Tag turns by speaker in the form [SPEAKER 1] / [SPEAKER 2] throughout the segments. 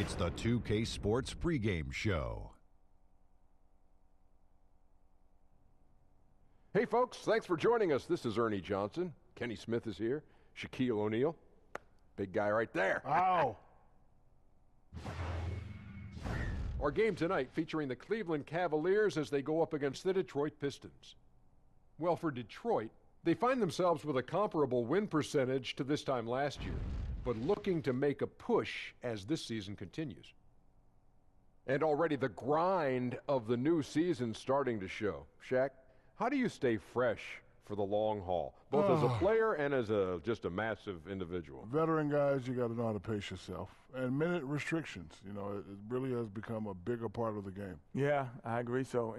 [SPEAKER 1] It's the 2K Sports pregame show.
[SPEAKER 2] Hey folks, thanks for joining us. This is Ernie Johnson. Kenny Smith is here. Shaquille O'Neal. Big guy right there.
[SPEAKER 3] Ow.
[SPEAKER 2] Our game tonight featuring the Cleveland Cavaliers as they go up against the Detroit Pistons. Well, for Detroit, they find themselves with a comparable win percentage to this time last year, but looking to make a push as this season continues. And already the grind of the new season starting to show. Shaq, how do you stay fresh for the long haul, both as a player and as just a massive individual?
[SPEAKER 3] Veteran guys, you got to know how to pace yourself. And minute restrictions, it really has become a bigger part of the game.
[SPEAKER 4] Yeah, I agree. So,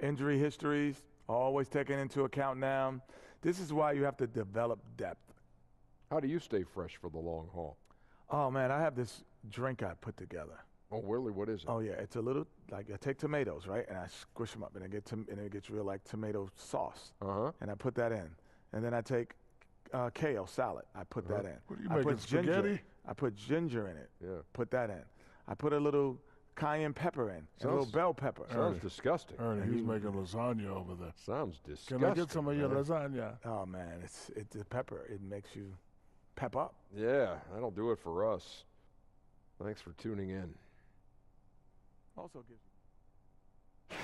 [SPEAKER 4] injury histories, always taken into account now. This is why you have to develop depth.
[SPEAKER 2] How do you stay fresh for the long haul?
[SPEAKER 4] Oh, man, I have this drink I put together.
[SPEAKER 2] Oh, really? What is it?
[SPEAKER 4] Oh, yeah. It's a little, I take tomatoes, right? And I squish them up, and it gets real like tomato sauce.
[SPEAKER 2] Uh-huh.
[SPEAKER 4] And I put that in. And then I take kale salad. I put that in.
[SPEAKER 3] What are you making, spaghetti?
[SPEAKER 4] I put ginger in it.
[SPEAKER 2] Yeah.
[SPEAKER 4] Put that in. I put a little cayenne pepper in, a little bell pepper.
[SPEAKER 2] Sounds disgusting.
[SPEAKER 3] Ernie, he's making lasagna over there.
[SPEAKER 2] Sounds disgusting.
[SPEAKER 3] Can I get some of your lasagna?
[SPEAKER 4] Oh, man, it's the pepper. It makes you pep up.
[SPEAKER 2] Yeah, that'll do it for us. Thanks for tuning in.
[SPEAKER 4] Also gives you.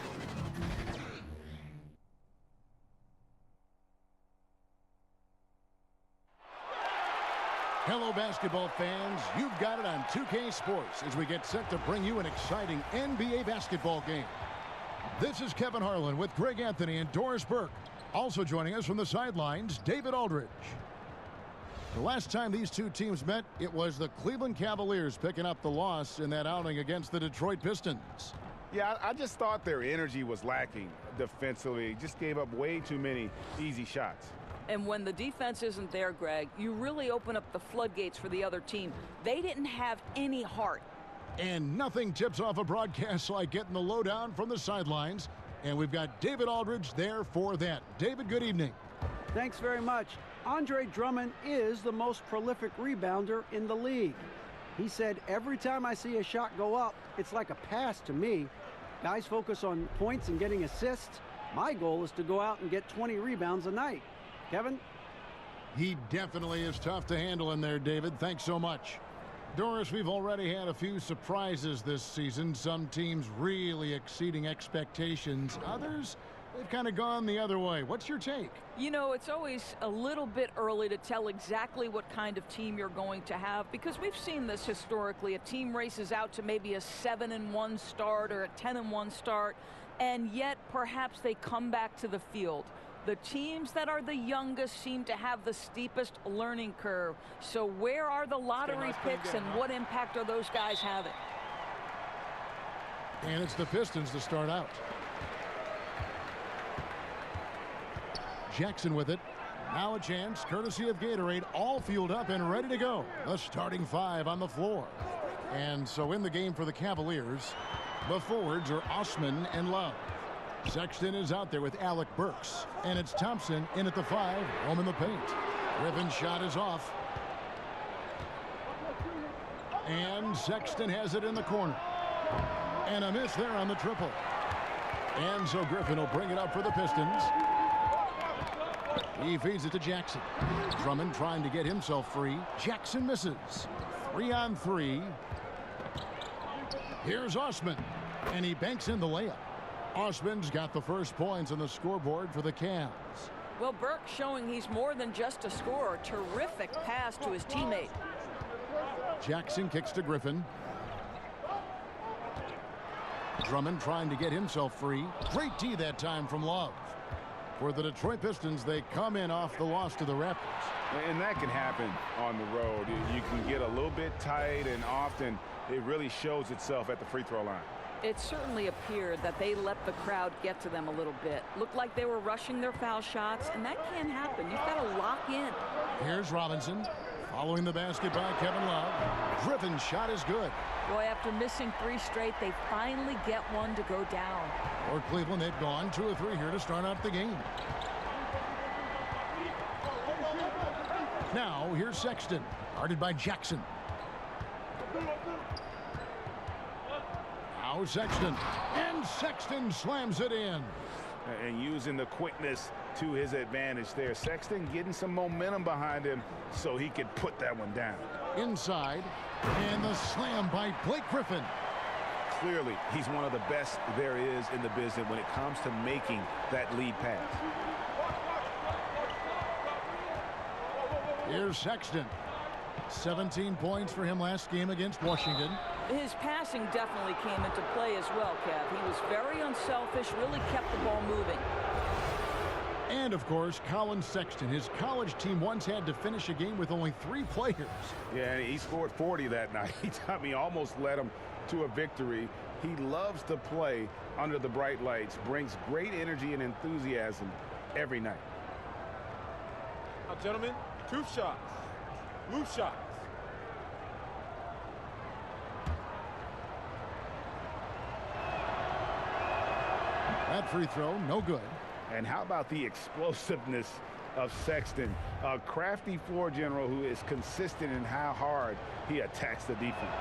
[SPEAKER 5] Hello, basketball fans. You've got it on 2K Sports as we get set to bring you an exciting NBA basketball game. This is Kevin Harlan with Greg Anthony and Doris Burke. Also joining us from the sidelines, David Aldridge. The last time these two teams met, it was the Cleveland Cavaliers picking up the loss in that outing against the Detroit Pistons.
[SPEAKER 6] Yeah, I just thought their energy was lacking defensively. Just gave up way too many easy shots.
[SPEAKER 7] And when the defense isn't there, Greg, you really open up the floodgates for the other team. They didn't have any heart.
[SPEAKER 5] And nothing tips off a broadcast like getting the lowdown from the sidelines. And we've got David Aldridge there for that. David, good evening.
[SPEAKER 8] Thanks very much. Andre Drummond is the most prolific rebounder in the league. He said, every time I see a shot go up, it's like a pass to me. Guys focus on points and getting assists. My goal is to go out and get 20 rebounds a night. Kevin?
[SPEAKER 5] He definitely is tough to handle in there, David. Thanks so much. Doris, we've already had a few surprises this season. Some teams really exceeding expectations. Others, they've kind of gone the other way. What's your take?
[SPEAKER 7] It's always a little bit early to tell exactly what kind of team you're going to have, because we've seen this historically. A team races out to maybe a 7-1 start or a 10-1 start, and yet perhaps they come back to the field. The teams that are the youngest seem to have the steepest learning curve. So where are the lottery picks and what impact are those guys having?
[SPEAKER 5] And it's the Pistons to start out. Jackson with it. Now a chance, courtesy of Gatorade, all fueled up and ready to go. The starting five on the floor. And so in the game for the Cavaliers, the forwards are Osman and Love. Sexton is out there with Alec Burks. And it's Thompson in at the 5, home in the paint. Griffin's shot is off. And Sexton has it in the corner. And a miss there on the triple. And so Griffin will bring it up for the Pistons. He feeds it to Jackson. Drummond trying to get himself free. Jackson misses. 3-on-3. Here's Osman. And he banks in the layup. Osman's got the first points on the scoreboard for the Cavs.
[SPEAKER 7] Well, Burke showing he's more than just a scorer. Terrific pass to his teammate.
[SPEAKER 5] Jackson kicks to Griffin. Drummond trying to get himself free. Great D that time from Love. For the Detroit Pistons, they come in off the loss to the Raptors.
[SPEAKER 6] And that can happen on the road. You can get a little bit tight, and often it really shows itself at the free throw line.
[SPEAKER 7] It certainly appeared that they let the crowd get to them a little bit. Looked like they were rushing their foul shots, and that can't happen. You've got to lock in.
[SPEAKER 5] Here's Robinson. Following the basket by Kevin Love. Griffin's shot is good.
[SPEAKER 7] Boy, after missing 3 straight, they finally get one to go down.
[SPEAKER 5] For Cleveland, they've gone 2 of 3 here to start out the game. Now, here's Sexton, guarded by Jackson. Now Sexton. And Sexton slams it in.
[SPEAKER 6] And using the quickness to his advantage there. Sexton getting some momentum behind him so he could put that one down.
[SPEAKER 5] Inside. And the slam by Blake Griffin.
[SPEAKER 6] Clearly, he's one of the best there is in the business when it comes to making that lead pass.
[SPEAKER 5] Here's Sexton. 17 points for him last game against Washington.
[SPEAKER 7] His passing definitely came into play as well, Kev. He was very unselfish, really kept the ball moving.
[SPEAKER 5] And, of course, Colin Sexton. His college team once had to finish a game with only 3 players.
[SPEAKER 6] Yeah, and he scored 40 that night. He almost led him to a victory. He loves to play under the bright lights, brings great energy and enthusiasm every night.
[SPEAKER 9] Now, gentlemen, 2 shots. Loose shots.
[SPEAKER 5] That free throw, no good.
[SPEAKER 6] And how about the explosiveness of Sexton, a crafty floor general who is consistent in how hard he attacks the defense.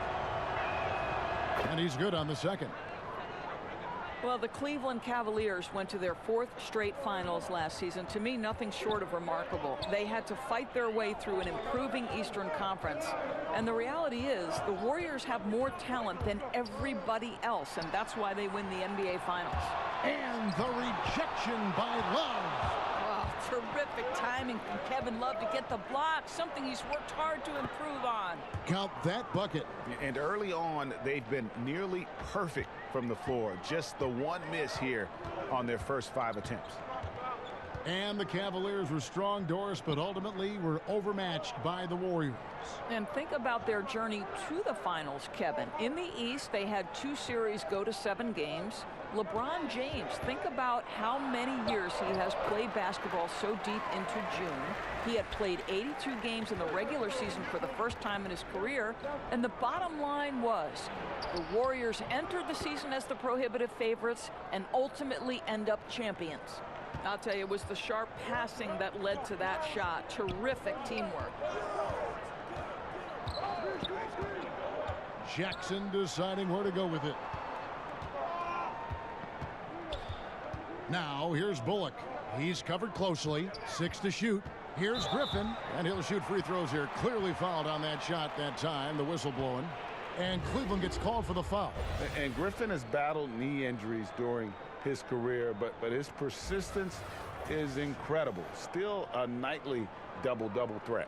[SPEAKER 5] And he's good on the second.
[SPEAKER 7] Well, the Cleveland Cavaliers went to their 4th straight finals last season. To me, nothing short of remarkable. They had to fight their way through an improving Eastern Conference. And the reality is the Warriors have more talent than everybody else, and that's why they win the NBA Finals.
[SPEAKER 5] And the rejection by Love.
[SPEAKER 7] Wow, terrific timing from Kevin Love to get the block, something he's worked hard to improve on.
[SPEAKER 5] Count that bucket.
[SPEAKER 6] And early on, they've been nearly perfect from the floor. Just the one miss here on their first 5 attempts.
[SPEAKER 5] And the Cavaliers were strong, Doris, but ultimately were overmatched by the Warriors.
[SPEAKER 7] And think about their journey to the finals, Kevin. In the East, they had 2 series go to 7 games. LeBron James, think about how many years he has played basketball so deep into June. He had played 82 games in the regular season for the first time in his career. And the bottom line was the Warriors entered the season as the prohibitive favorites and ultimately end up champions. I'll tell you, it was the sharp passing that led to that shot. Terrific teamwork.
[SPEAKER 5] Jackson deciding where to go with it. Now, here's Bullock. He's covered closely. 6 to shoot. Here's Griffin, and he'll shoot free throws here. Clearly fouled on that shot that time. The whistle blowing. And Cleveland gets called for the foul.
[SPEAKER 6] And Griffin has battled knee injuries during his career, but his persistence is incredible. Still a nightly double-double threat.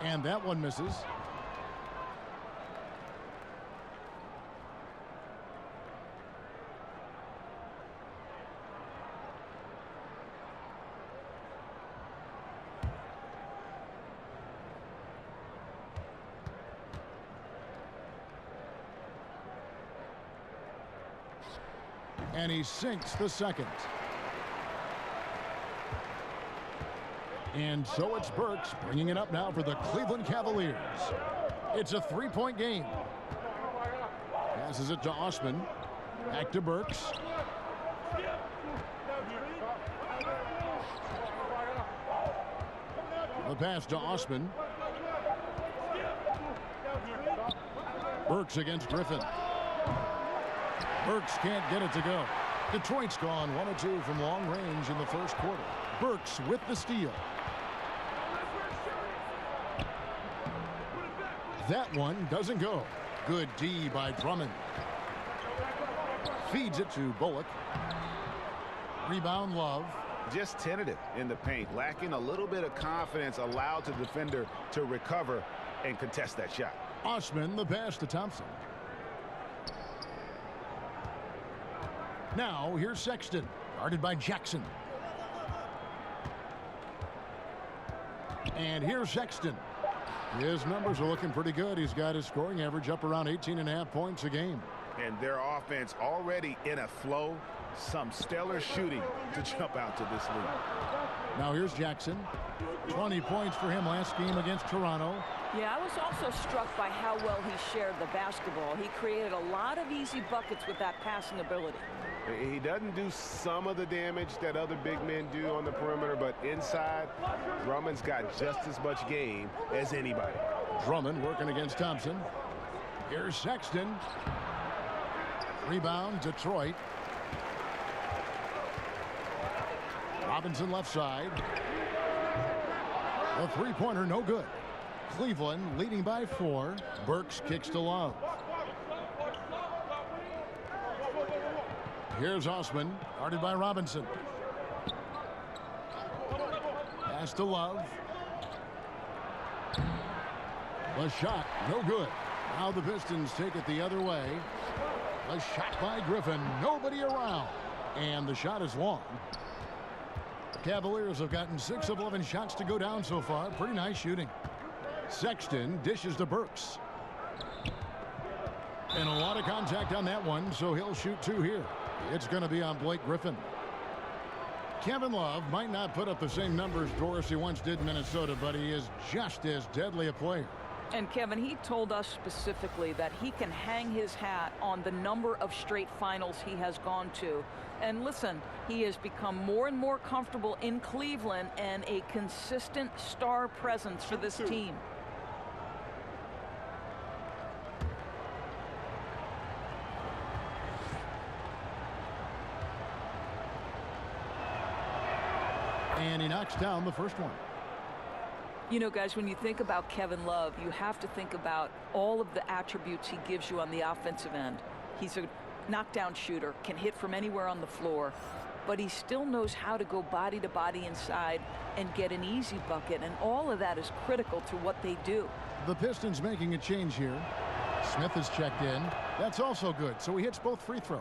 [SPEAKER 5] And that one misses. And he sinks the second. And so it's Burks bringing it up now for the Cleveland Cavaliers. It's a 3-point game. Passes it to Osman. Back to Burks. The pass to Osman. Burks against Griffin. Burks can't get it to go. Detroit's gone 1 of 2 from long range in the first quarter. Burks with the steal. That one doesn't go. Good D by Drummond. Feeds it to Bullock. Rebound Love.
[SPEAKER 6] Just tentative in the paint, lacking a little bit of confidence, allowed the defender to recover and contest that shot.
[SPEAKER 5] Osman the pass to Thompson. Now here's Sexton, guarded by Jackson. And here's Sexton. His numbers are looking pretty good. He's got his scoring average up around 18.5 points a game.
[SPEAKER 6] And their offense already in a flow. Some stellar shooting to jump out to this lead.
[SPEAKER 5] Now here's Jackson. 20 points for him last game against Toronto.
[SPEAKER 7] Yeah, I was also struck by how well he shared the basketball. He created a lot of easy buckets with that passing ability.
[SPEAKER 6] He doesn't do some of the damage that other big men do on the perimeter, but inside, Drummond's got just as much game as anybody.
[SPEAKER 5] Drummond working against Thompson. Here's Sexton. Rebound, Detroit. Robinson left side. The three-pointer no good. Cleveland leading by 4. Burks kicks to Love. Here's Osman, guarded by Robinson. Pass to Love. The shot, no good. Now the Pistons take it the other way. The shot by Griffin, nobody around. And the shot is long. The Cavaliers have gotten 6 of 11 shots to go down so far. Pretty nice shooting. Sexton dishes to Burks. And a lot of contact on that one, so he'll shoot 2 here. It's going to be on Blake Griffin. Kevin Love might not put up the same numbers Dorsey once did in Minnesota, but he is just as deadly a player.
[SPEAKER 7] And Kevin, he told us specifically that he can hang his hat on the number of straight finals he has gone to. And listen, he has become more and more comfortable in Cleveland and a consistent star presence for this team.
[SPEAKER 5] And he knocks down the first one.
[SPEAKER 7] You know, guys, when you think about Kevin Love, you have to think about all of the attributes he gives you on the offensive end. He's a knockdown shooter, can hit from anywhere on the floor, but he still knows how to go body to body inside and get an easy bucket, and all of that is critical to what they do.
[SPEAKER 5] The Pistons making a change here. Smith is checked in. That's also good, so he hits both free throws.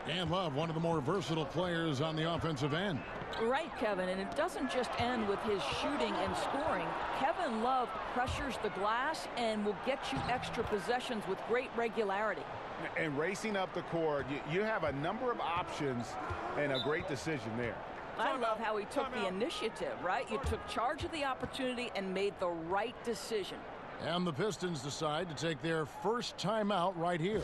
[SPEAKER 5] And Love, one of the more versatile players on the offensive end.
[SPEAKER 7] Right, Kevin, and it doesn't just end with his shooting and scoring. Kevin Love pressures the glass and will get you extra possessions with great regularity.
[SPEAKER 6] And racing up the court, you have a number of options and a great decision there.
[SPEAKER 7] I love how he took the initiative, right? You took charge of the opportunity and made the right decision.
[SPEAKER 5] And the Pistons decide to take their first timeout right here.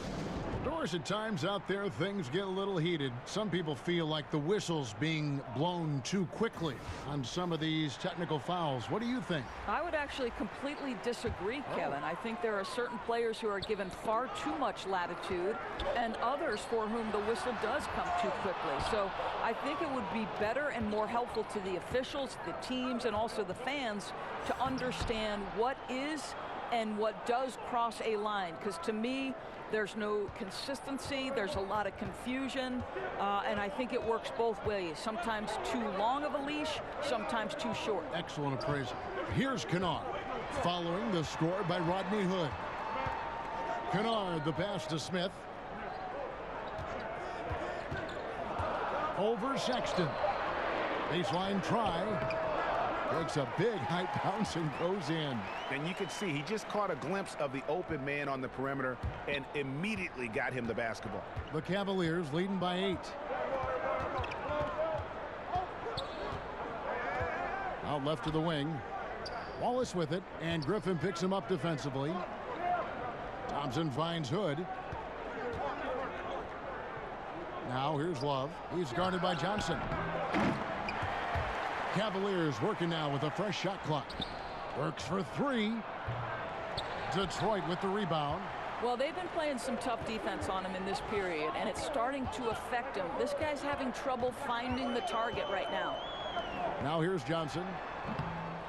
[SPEAKER 5] Doors, at times out there, things get a little heated. Some people feel like the whistle's being blown too quickly on some of these technical fouls. What do you think?
[SPEAKER 7] I would actually completely disagree, Kevin. I think there are certain players who are given far too much latitude and others for whom the whistle does come too quickly. So I think it would be better and more helpful to the officials, the teams, and also the fans to understand what is and what does cross a line, because to me there's no consistency, there's a lot of confusion, and I think it works both ways. Sometimes too long of a leash, sometimes too short.
[SPEAKER 5] Excellent appraisal. Here's Kennard following the score by Rodney Hood. Kennard, the pass to Smith. Over Sexton. Baseline try. Takes a big high bounce and goes in.
[SPEAKER 6] And you can see he just caught a glimpse of the open man on the perimeter and immediately got him the basketball.
[SPEAKER 5] The Cavaliers leading by 8. Out left to the wing. Wallace with it, and Griffin picks him up defensively. Thompson finds Hood. Now here's Love. He's guarded by Johnson. Cavaliers working now with a fresh shot clock. Works for 3. Detroit with the rebound.
[SPEAKER 7] Well, they've been playing some tough defense on him in this period, and it's starting to affect him. This guy's having trouble finding the target right now.
[SPEAKER 5] Now here's Johnson.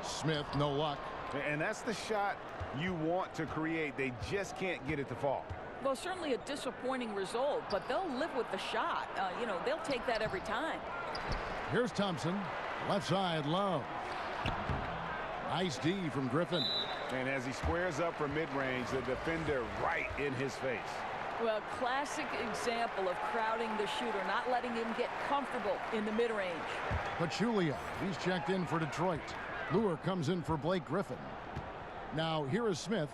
[SPEAKER 5] Smith, no luck.
[SPEAKER 6] And that's the shot you want to create. They just can't get it to fall.
[SPEAKER 7] Well, certainly a disappointing result, but they'll live with the shot. You know, they'll take that every time.
[SPEAKER 5] Here's Thompson. Left side, Love. Nice D from Griffin.
[SPEAKER 6] And as he squares up for mid-range, the defender right in his face.
[SPEAKER 7] Well, classic example of crowding the shooter, not letting him get comfortable in the mid-range.
[SPEAKER 5] Pachulia, he's checked in for Detroit. Lure comes in for Blake Griffin. Now here is Smith.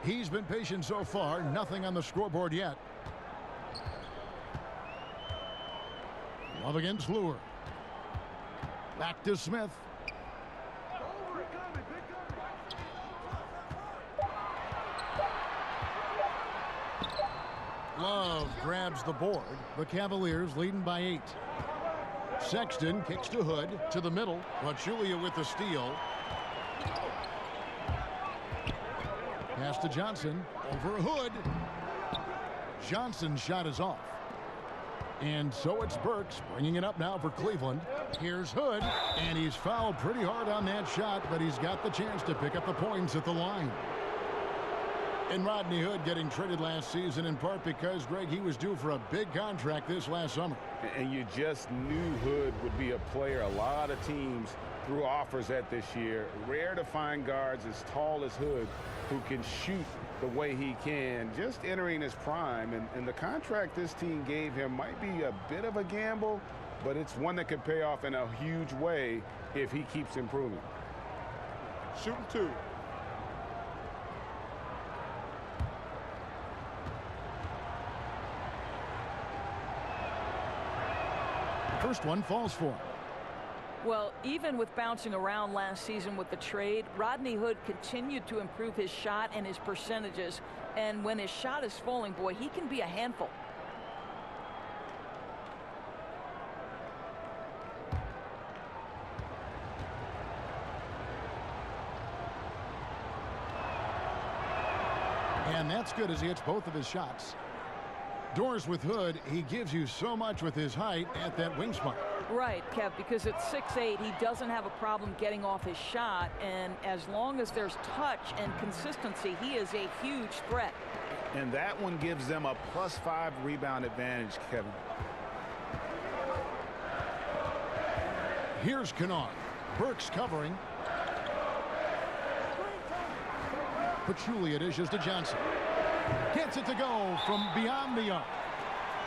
[SPEAKER 5] He's been patient so far, nothing on the scoreboard yet. Love against Lure. Back to Smith. Love grabs the board. The Cavaliers leading by 8. Sexton kicks to Hood to the middle. Pachulia with the steal. Pass to Johnson. Over Hood. Johnson's shot is off. And so it's Burks bringing it up now for Cleveland. Here's Hood. And he's fouled pretty hard on that shot, but he's got the chance to pick up the points at the line. And Rodney Hood getting traded last season in part because, Greg, he was due for a big contract this last summer.
[SPEAKER 6] And you just knew Hood would be a player a lot of teams threw offers at this year. Rare to find guards as tall as Hood who can shoot the way he can, just entering his prime. And the contract this team gave him might be a bit of a gamble, but it's one that could pay off in a huge way if he keeps improving.
[SPEAKER 9] Shooting 2.
[SPEAKER 5] First one falls for him.
[SPEAKER 7] Well, even with bouncing around last season with the trade, Rodney Hood continued to improve his shot and his percentages. And when his shot is falling, boy, he can be a handful.
[SPEAKER 5] And that's good as he hits both of his shots. Doors with Hood, he gives you so much with his height at that wing spot.
[SPEAKER 7] Right, Kev, because at 6'8", he doesn't have a problem getting off his shot, and as long as there's touch and consistency, he is a huge threat.
[SPEAKER 6] And that one gives them a +5 rebound advantage, Kevin.
[SPEAKER 5] Here's Kennard. Burks covering. Pachulia dishes to Johnson. Gets it to go from beyond the arc.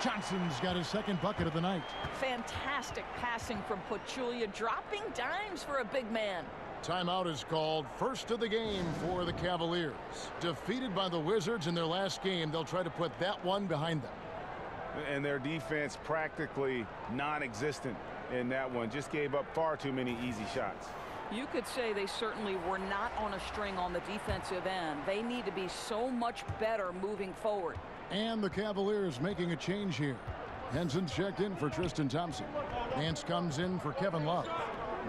[SPEAKER 5] Johnson's got his second bucket of the night.
[SPEAKER 7] Fantastic passing from Pachulia, dropping dimes for a big man.
[SPEAKER 5] Timeout is called. First of the game for the Cavaliers. Defeated by the Wizards in their last game, they'll try to put that one behind them.
[SPEAKER 6] And their defense practically non-existent in that one. Just gave up far too many easy shots.
[SPEAKER 7] You could say they certainly were not on a string on the defensive end. They need to be so much better moving forward.
[SPEAKER 5] And the Cavaliers making a change here. Henson's checked in for Tristan Thompson. Nance comes in for Kevin Love.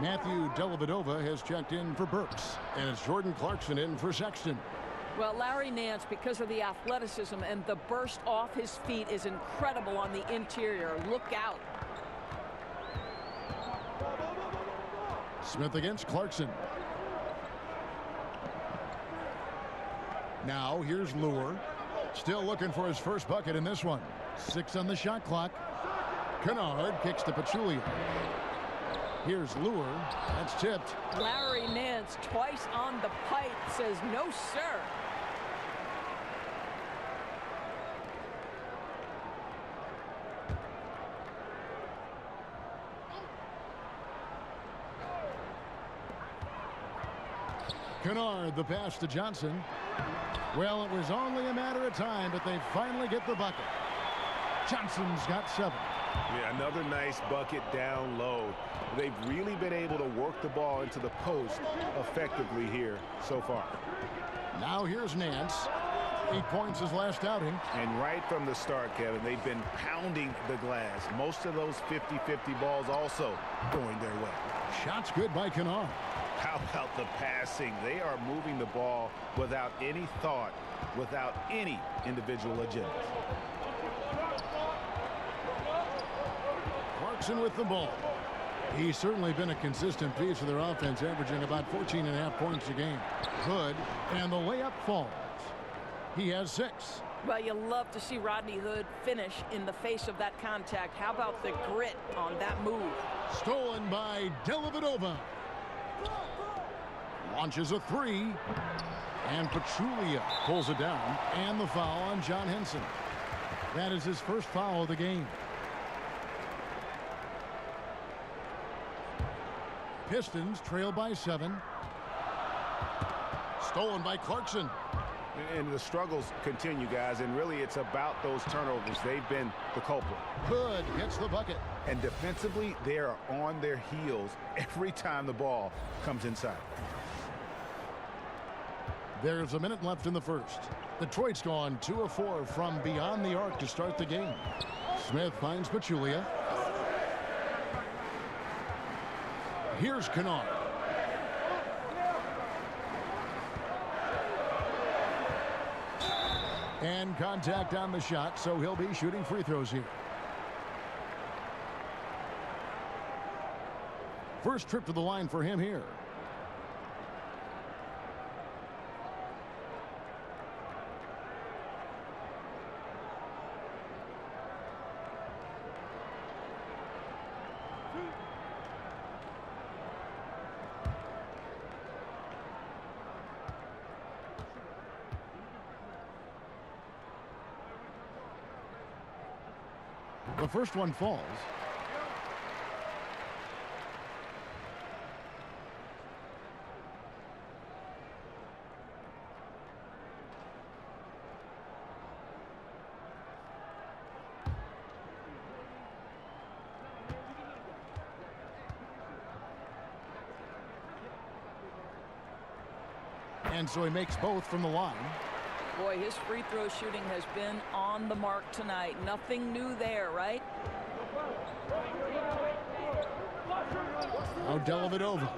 [SPEAKER 5] Matthew Dellavedova has checked in for Burks. And it's Jordan Clarkson in for Sexton.
[SPEAKER 7] Well, Larry Nance, because of the athleticism and the burst off his feet, is incredible on the interior. Look out.
[SPEAKER 5] Smith against Clarkson. Now here's Lure. Still looking for his first bucket in this one. 6 on the shot clock. Kennard kicks to Pachulia. Here's Lure. That's tipped.
[SPEAKER 7] Larry Nance twice on the pipe says no, sir.
[SPEAKER 5] Kennard, the pass to Johnson. Well, it was only a matter of time, but they finally get the bucket. Johnson's got 7.
[SPEAKER 6] Yeah, another nice bucket down low. They've really been able to work the ball into the post effectively here so far.
[SPEAKER 5] Now here's Nance. 8 points his last outing.
[SPEAKER 6] And right from the start, Kevin, they've been pounding the glass. Most of those 50-50 balls also going their way.
[SPEAKER 5] Shots good by Kennard.
[SPEAKER 6] How about the passing? They are moving the ball without any thought, without any individual agenda.
[SPEAKER 5] Clarkson with the ball. He's certainly been a consistent piece of their offense, averaging about 14.5 points a game. Hood, and the layup falls. He has 6.
[SPEAKER 7] Well, you love to see Rodney Hood finish in the face of that contact. How about the grit on that move?
[SPEAKER 5] Stolen by Dellavedova. Launches a 3. And Pachulia pulls it down. And the foul on John Henson. That is his first foul of the game. Pistons trail by 7. Stolen by Clarkson.
[SPEAKER 6] And the struggles continue, guys, and really it's about those turnovers. They've been the culprit.
[SPEAKER 5] Hood gets the bucket.
[SPEAKER 6] And defensively, they are on their heels every time the ball comes inside.
[SPEAKER 5] There's a minute left in the first. Detroit's gone 2 of 4 from beyond the arc to start the game. Smith finds Pachulia. Here's Kennard. And contact on the shot, so he'll be shooting free throws here. First trip to the line for him here. The first one falls. And so he makes both from the line.
[SPEAKER 7] Boy, his free throw shooting has been on the mark tonight. Nothing new there, right?
[SPEAKER 5] Now Dellavedova.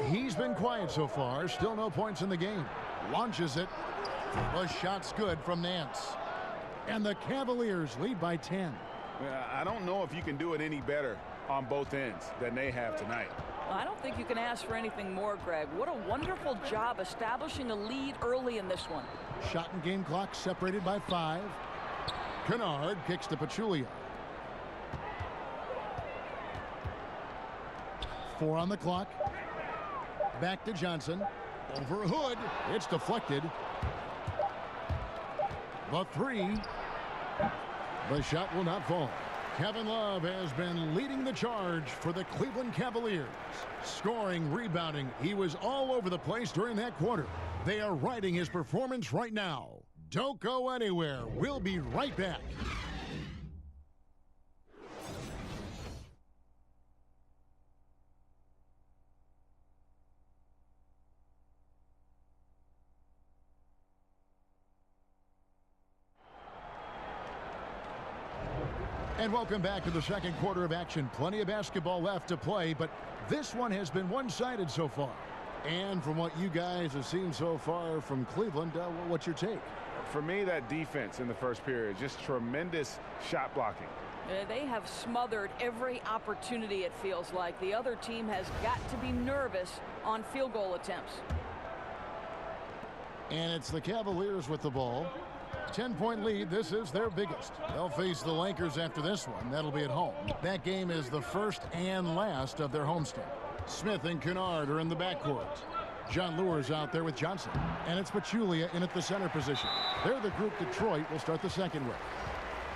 [SPEAKER 5] He's been quiet so far. Still no points in the game. Launches it. The shot's good from Nance. And the Cavaliers lead by 10.
[SPEAKER 6] I don't know if you can do it any better on both ends than they have tonight.
[SPEAKER 7] Well, I don't think you can ask for anything more, Greg. What a wonderful job establishing a lead early in this one.
[SPEAKER 5] Shot and game clock separated by 5. Kennard kicks to Pachulia. 4 on the clock. Back to Johnson. Over Hood. It's deflected. The 3. The shot will not fall. Kevin Love has been leading the charge for the Cleveland Cavaliers. Scoring, rebounding. He was all over the place during that quarter. They are riding his performance right now. Don't go anywhere. We'll be right back. And welcome back to the second quarter of action. Plenty of basketball left to play, but this one has been one-sided so far. And from what you guys have seen so far from Cleveland, what's your take?
[SPEAKER 6] For me, that defense in the first period, just tremendous shot blocking.
[SPEAKER 7] They have smothered every opportunity, it feels like. The other team has got to be nervous on field goal attempts.
[SPEAKER 5] And it's the Cavaliers with the ball. 10-point lead. This is their biggest. They'll face the Lakers after this one. That'll be at home. That game is the first and last of their homestand. Smith and Kennard are in the backcourt. John Lure's out there with Johnson. And it's Pachulia in at the center position. They're the group Detroit will start the second with.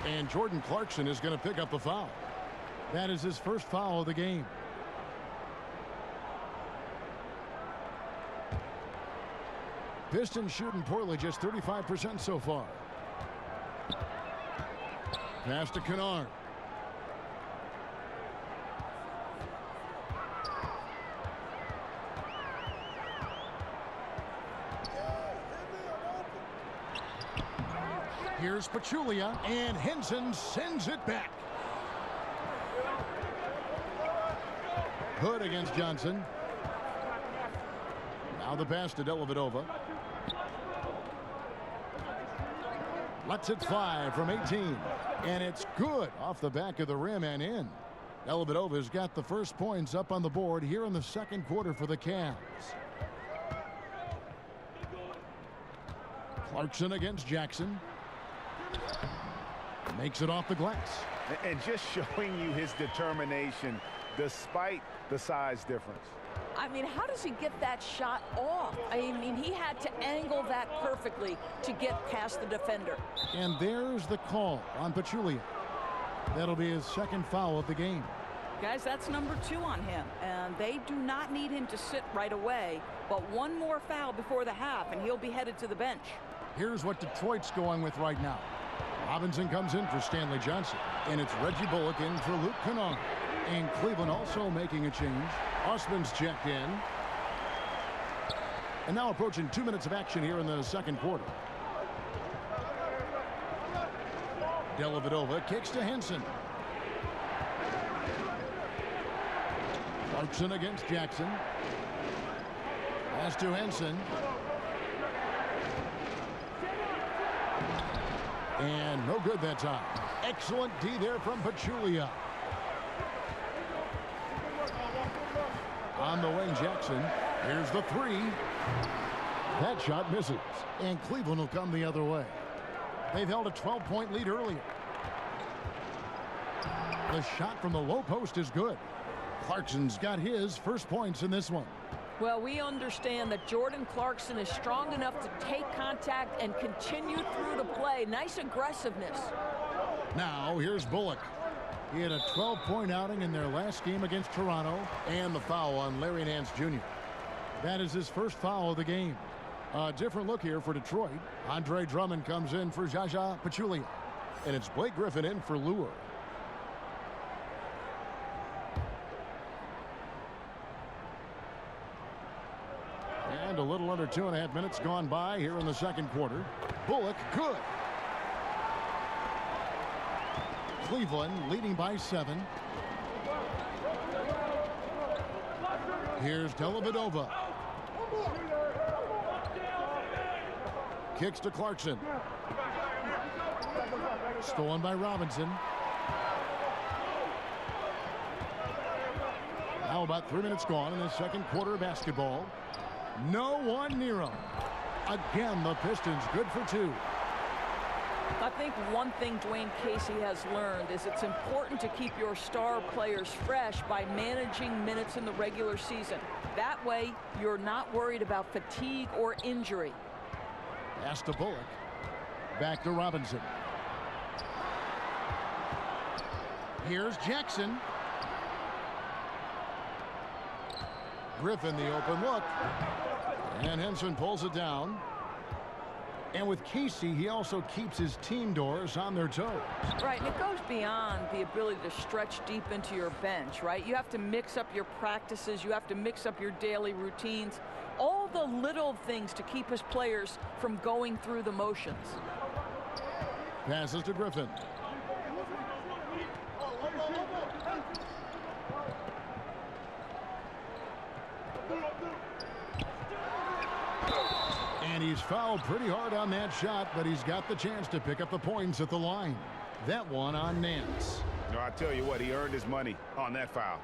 [SPEAKER 5] And Jordan Clarkson is going to pick up the foul. That is his first foul of the game. Pistons shooting poorly, just 35% so far. Pass to Kennard. Here's Pachulia, and Henson sends it back. Hood against Johnson. Now the pass to Dellavedova. Lets it fly from 18. And it's good off the back of the rim and in. Dellavedova's got the first points up on the board here in the second quarter for the Cavs. Clarkson against Jackson. Makes it off the glass.
[SPEAKER 6] And just showing you his determination despite the size difference.
[SPEAKER 7] I mean, how does he get that shot off? I mean, he had to angle that perfectly to get past the defender.
[SPEAKER 5] And there's the call on Pachulia. That'll be his second foul of the game.
[SPEAKER 7] Guys, that's number 2 on him, and they do not need him to sit right away, but one more foul before the half, and he'll be headed to the bench.
[SPEAKER 5] Here's what Detroit's going with right now. Robinson comes in for Stanley Johnson. And it's Reggie Bullock in for Luke Kennard. And Cleveland also making a change. Osman's checked in. And now approaching 2 minutes of action here in the second quarter. Dellavedova kicks to Henson. Clarkson against Jackson. Pass to Henson. And no good that time. Excellent D there from Pachulia. On the wing, Jackson. Here's the three. That shot misses. And Cleveland will come the other way. They've held a 12-point lead earlier. The shot from the low post is good. Clarkson's got his first points in this one.
[SPEAKER 7] Well, we understand that Jordan Clarkson is strong enough to take contact and continue through the play. Nice aggressiveness.
[SPEAKER 5] Now, here's Bullock. He had a 12-point outing in their last game against Toronto, and the foul on Larry Nance Jr. That is his first foul of the game. A different look here for Detroit. Andre Drummond comes in for Jaja Pachulia, and it's Blake Griffin in for Lure. And a little under 2.5 minutes gone by here in the second quarter. Bullock, good. Cleveland leading by 7. Here's Dellavedova. Kicks to Clarkson. Stolen by Robinson. Now about 3 minutes gone in the second quarter of basketball. No one near him. Again, the Pistons good for 2.
[SPEAKER 7] I think one thing Dwayne Casey has learned is it's important to keep your star players fresh by managing minutes in the regular season. That way, you're not worried about fatigue or injury.
[SPEAKER 5] Pass to Bullock. Back to Robinson. Here's Jackson. Griffin the open look. And Henson pulls it down. And with Casey, he also keeps his team doors on their toes.
[SPEAKER 7] Right, and it goes beyond the ability to stretch deep into your bench, right? You have to mix up your practices. You have to mix up your daily routines. All the little things to keep his players from going through the motions.
[SPEAKER 5] Passes to Griffin. And he's fouled pretty hard on that shot, but he's got the chance to pick up the points at the line. That one on Nance.
[SPEAKER 6] No, I tell you what, he earned his money on that foul.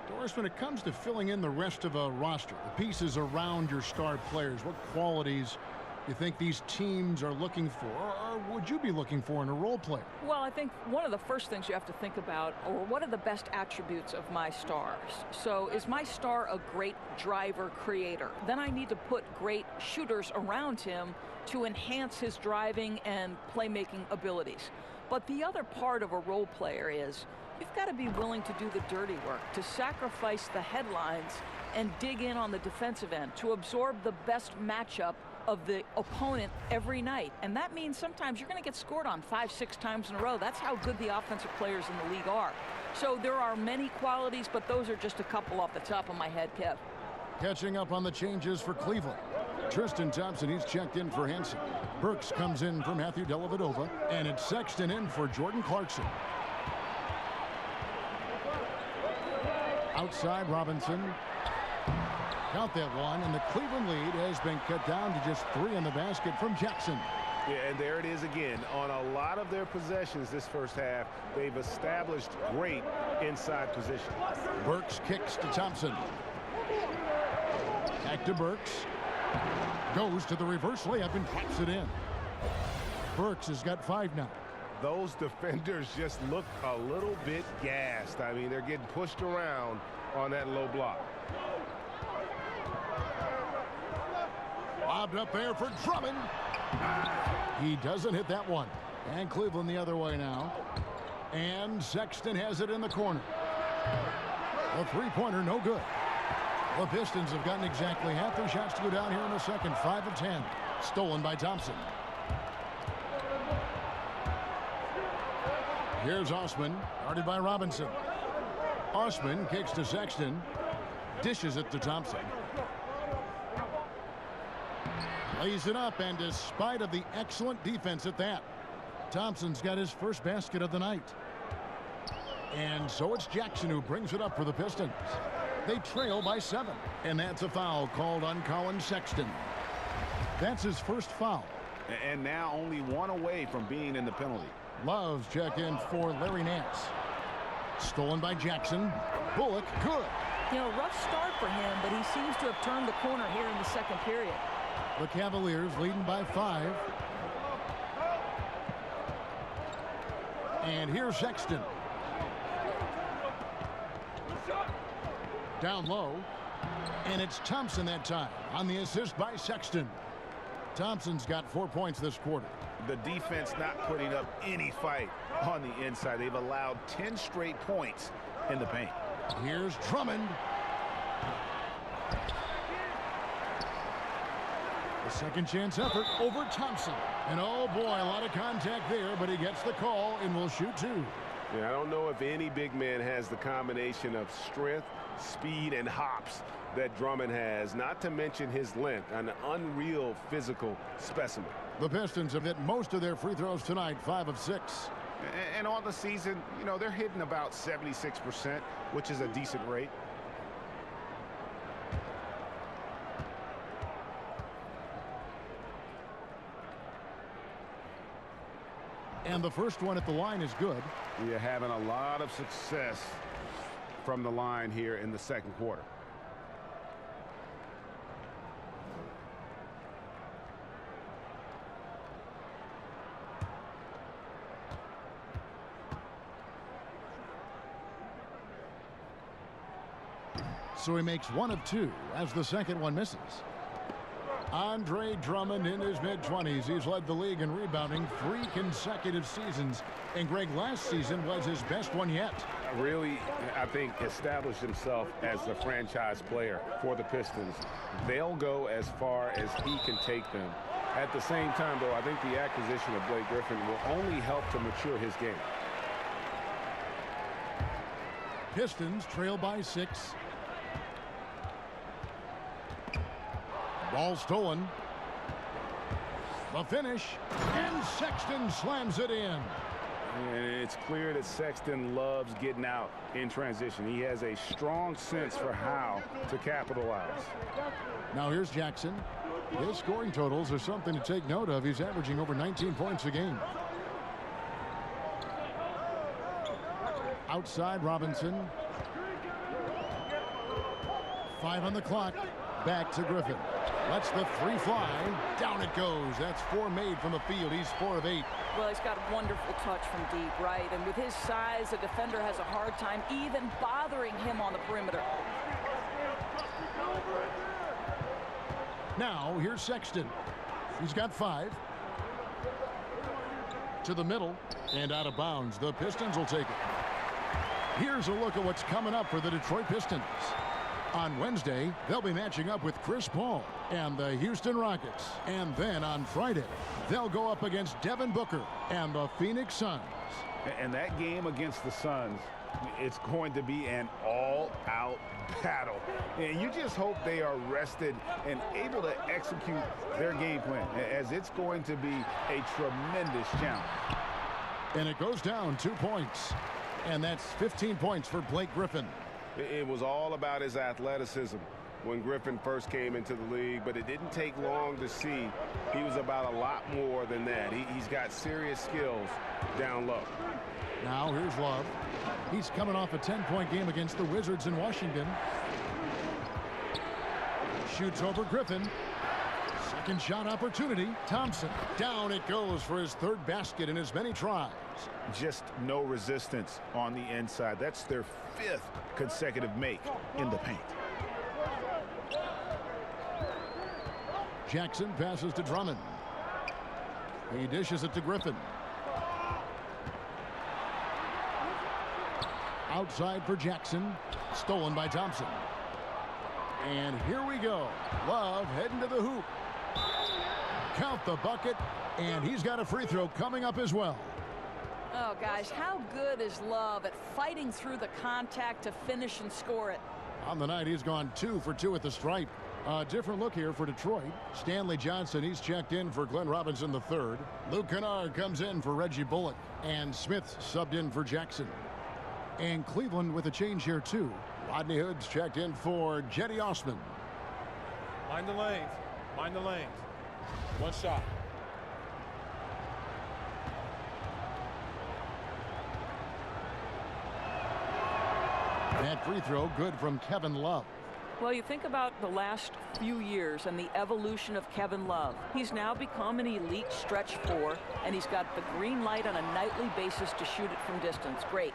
[SPEAKER 5] Doris, when it comes to filling in the rest of a roster, the pieces around your star players, what qualities you think these teams are looking for, or would you be looking for in a role player?
[SPEAKER 7] Well, I think one of the first things you have to think about, or what are the best attributes of my stars? So is my star a great driver creator? Then I need to put great shooters around him to enhance his driving and playmaking abilities. But the other part of a role player is you've got to be willing to do the dirty work, to sacrifice the headlines and dig in on the defensive end, to absorb the best matchup of the opponent every night. And that means sometimes you're going to get scored on 5-6 times in a row. That's how good the offensive players in the league are. So there are many qualities, but those are just a couple off the top of my head, Kev.
[SPEAKER 5] Catching up on the changes for Cleveland. Tristan Thompson, he's checked in for Henson. Burks comes in for Matthew Dellavedova, and it's Sexton in for Jordan Clarkson. Outside Robinson. Count that one, and the Cleveland lead has been cut down to just 3 in the basket from Jackson.
[SPEAKER 6] Yeah, and there it is again. On a lot of their possessions this first half, they've established great inside position.
[SPEAKER 5] Burks kicks to Thompson. Back to Burks. Goes to the reverse layup and taps it in. Burks has got 5 now.
[SPEAKER 6] Those defenders just look a little bit gassed. I mean, they're getting pushed around on that low block.
[SPEAKER 5] Lobbed up there for Drummond. He doesn't hit that one. And Cleveland the other way now. And Sexton has it in the corner. A three-pointer, no good. The Pistons have gotten exactly half their shots to go down here in the second. 5 of 10. Stolen by Thompson. Here's Osman, guarded by Robinson. Osman kicks to Sexton. Dishes it to Thompson. Lays it up, and despite of the excellent defense at that, Thompson's got his first basket of the night. And so it's Jackson who brings it up for the Pistons. They trail by 7, and that's a foul called on Colin Sexton. That's his first foul.
[SPEAKER 6] And now only one away from being in the penalty.
[SPEAKER 5] Love's check in for Larry Nance. Stolen by Jackson. Bullock, good.
[SPEAKER 7] You know, rough start for him, but he seems to have turned the corner here in the second period.
[SPEAKER 5] The Cavaliers leading by 5. And here's Sexton. Down low. And it's Thompson that time on the assist by Sexton. Thompson's got 4 points this quarter.
[SPEAKER 6] The defense not putting up any fight on the inside. They've allowed 10 straight points in the paint.
[SPEAKER 5] Here's Drummond. The second chance effort over Thompson. And oh boy, a lot of contact there, but he gets the call and will shoot 2.
[SPEAKER 6] Yeah, I don't know if any big man has the combination of strength, speed, and hops that Drummond has, not to mention his length, an unreal physical specimen.
[SPEAKER 5] The Pistons have hit most of their free throws tonight, 5 of 6.
[SPEAKER 6] And on the season, you know, they're hitting about 76%, which is a decent rate.
[SPEAKER 5] And the first one at the line is good.
[SPEAKER 6] We are having a lot of success from the line here in the second quarter.
[SPEAKER 5] So he makes 1 of 2 as the second one misses. Andre Drummond in his mid-20s. He's led the league in rebounding 3 consecutive seasons. And Greg, last season was his best one yet.
[SPEAKER 6] Really, I think, established himself as the franchise player for the Pistons. They'll go as far as he can take them. At the same time, though, I think the acquisition of Blake Griffin will only help to mature his game.
[SPEAKER 5] Pistons trail by 6. Ball stolen. The finish, and Sexton slams it in.
[SPEAKER 6] And it's clear that Sexton loves getting out in transition. He has a strong sense for how to capitalize.
[SPEAKER 5] Now here's Jackson. His scoring totals are something to take note of. He's averaging over 19 points a game. Outside Robinson. 5 on the clock. Back to Griffin. Lets the 3 fly. Down it goes. That's 4 made from the field. He's 4 of 8.
[SPEAKER 7] Well, he's got a wonderful touch from deep, right? And with his size, the defender has a hard time even bothering him on the perimeter.
[SPEAKER 5] Now, here's Sexton. He's got 5. To the middle and out of bounds. The Pistons will take it. Here's a look at what's coming up for the Detroit Pistons. On Wednesday, they'll be matching up with Chris Paul and the Houston Rockets. And then on Friday, they'll go up against Devin Booker and the Phoenix Suns.
[SPEAKER 6] And that game against the Suns, it's going to be an all-out battle. And you just hope they are rested and able to execute their game plan, as it's going to be a tremendous challenge.
[SPEAKER 5] And it goes down 2 points. And that's 15 points for Blake Griffin.
[SPEAKER 6] It was all about his athleticism when Griffin first came into the league, but it didn't take long to see he was about a lot more than that. He's got serious skills down low.
[SPEAKER 5] Now here's Love. He's coming off a 10-point game against the Wizards in Washington. Shoots over Griffin. Second shot opportunity. Thompson. Down it goes for his 3rd basket in as many tries.
[SPEAKER 6] Just no resistance on the inside. That's their 5th consecutive make in the paint.
[SPEAKER 5] Jackson passes to Drummond. He dishes it to Griffin. Outside for Jackson. Stolen by Thompson. And here we go. Love heading to the hoop. Count the bucket. And he's got a free throw coming up as well.
[SPEAKER 7] Oh, guys, how good is Love at fighting through the contact to finish and score it?
[SPEAKER 5] On the night, he's gone 2 for 2 at the stripe. A different look here for Detroit. Stanley Johnson, he's checked in for Glenn Robinson III. Luke Kennard comes in for Reggie Bullock. And Smith subbed in for Jackson. And Cleveland with a change here, too. Rodney Hood's checked in for Jetty Osman.
[SPEAKER 9] Mind the lanes. Mind the lanes. One shot.
[SPEAKER 5] That free throw good from Kevin Love.
[SPEAKER 7] Well, you think about the last few years and the evolution of Kevin Love. He's now become an elite stretch 4, and he's got the green light on a nightly basis to shoot it from distance. Great.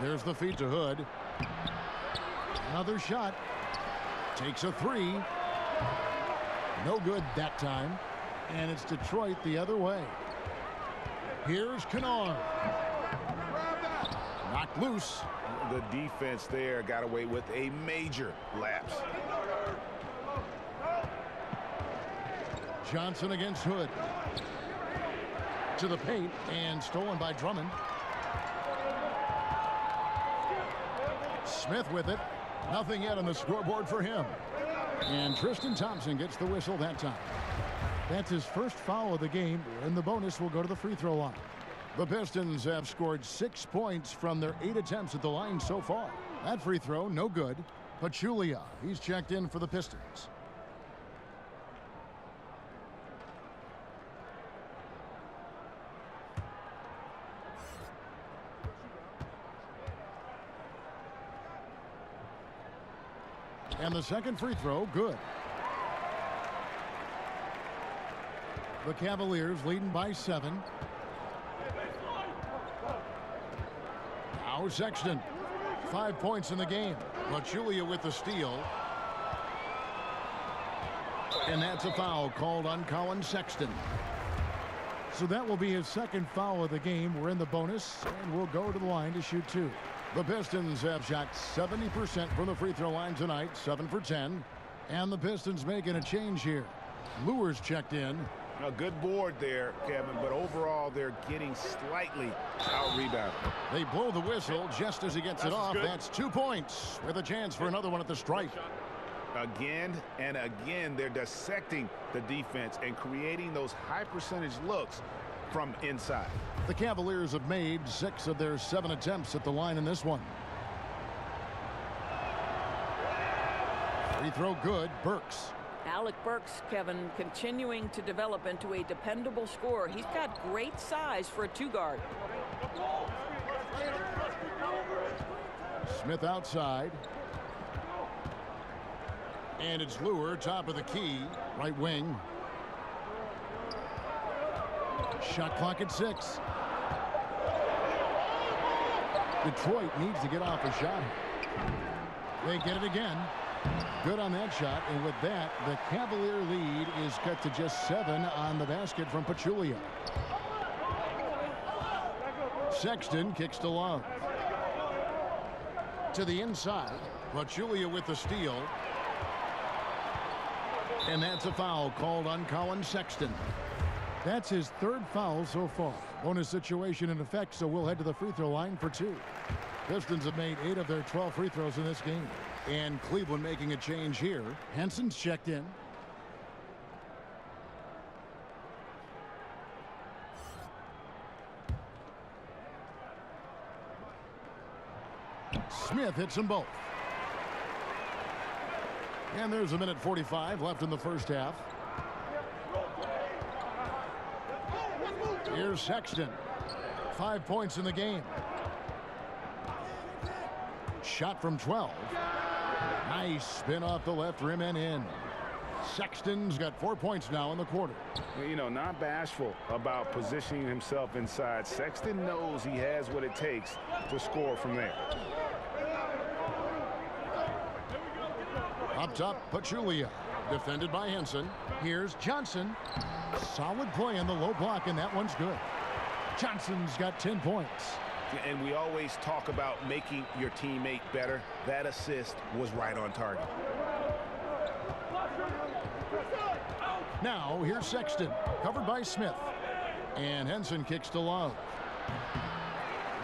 [SPEAKER 5] There's the feed to Hood. Another shot. Takes a 3. No good that time. And it's Detroit the other way. Here's Kennard. Knocked loose.
[SPEAKER 6] The defense there got away with a major lapse.
[SPEAKER 5] Johnson against Hood. To the paint and stolen by Drummond. Smith with it. Nothing yet on the scoreboard for him. And Tristan Thompson gets the whistle that time. That's his first foul of the game, and the bonus will go to the free throw line. The Pistons have scored 6 points from their 8 attempts at the line so far. That free throw, no good. Pachulia, he's checked in for the Pistons. And the second free throw, good. The Cavaliers leading by 7. Now Sexton. 5 points in the game. Pachulia with the steal. And that's a foul called on Colin Sexton. So that will be his second foul of the game. We're in the bonus, and we'll go to the line to shoot 2. The Pistons have shot 70% from the free throw line tonight, 7 for 10. And the Pistons making a change here. Lewis checked in.
[SPEAKER 6] A good board there, Kevin, but overall they're getting slightly out-rebounded.
[SPEAKER 5] They blow the whistle just as he gets it off.
[SPEAKER 9] Good.
[SPEAKER 5] That's 2 points with a chance for another one at the stripe.
[SPEAKER 6] Again and again, they're dissecting the defense and creating those high-percentage looks from inside.
[SPEAKER 5] The Cavaliers have made 6 of their 7 attempts at the line in this one. Free throw good. Burks.
[SPEAKER 7] Alec Burks, Kevin, continuing to develop into a dependable scorer. He's got great size for a 2-guard.
[SPEAKER 5] Smith outside. And it's Lure, top of the key, right wing. Shot clock at 6. Detroit needs to get off a shot. They get it again. Good on that shot, and with that, the Cavalier lead is cut to just 7 on the basket from Pachulia. Sexton kicks to Love. To the inside, Pachulia with the steal. And that's a foul called on Colin Sexton. That's his 3rd foul so far. Bonus situation in effect, so we'll head to the free throw line for 2. Pistons have made 8 of their 12 free throws in this game. And Cleveland making a change here. Henson's checked in. Smith hits them both. And there's a minute 45 left in the first half. Here's Sexton. 5 points in the game. Shot from 12. Nice spin off the left rim and in. Sexton's got 4 points now in the quarter.
[SPEAKER 6] You know, not bashful about positioning himself inside. Sexton knows he has what it takes to score from there.
[SPEAKER 5] Up top, Pachulia. Defended by Henson. Here's Johnson. Solid play in the low block, and that one's good. Johnson's got 10 points.
[SPEAKER 6] And we always talk about making your teammate better. That assist was right on target.
[SPEAKER 5] Now, here's Sexton. Covered by Smith. And Henson kicks to Love.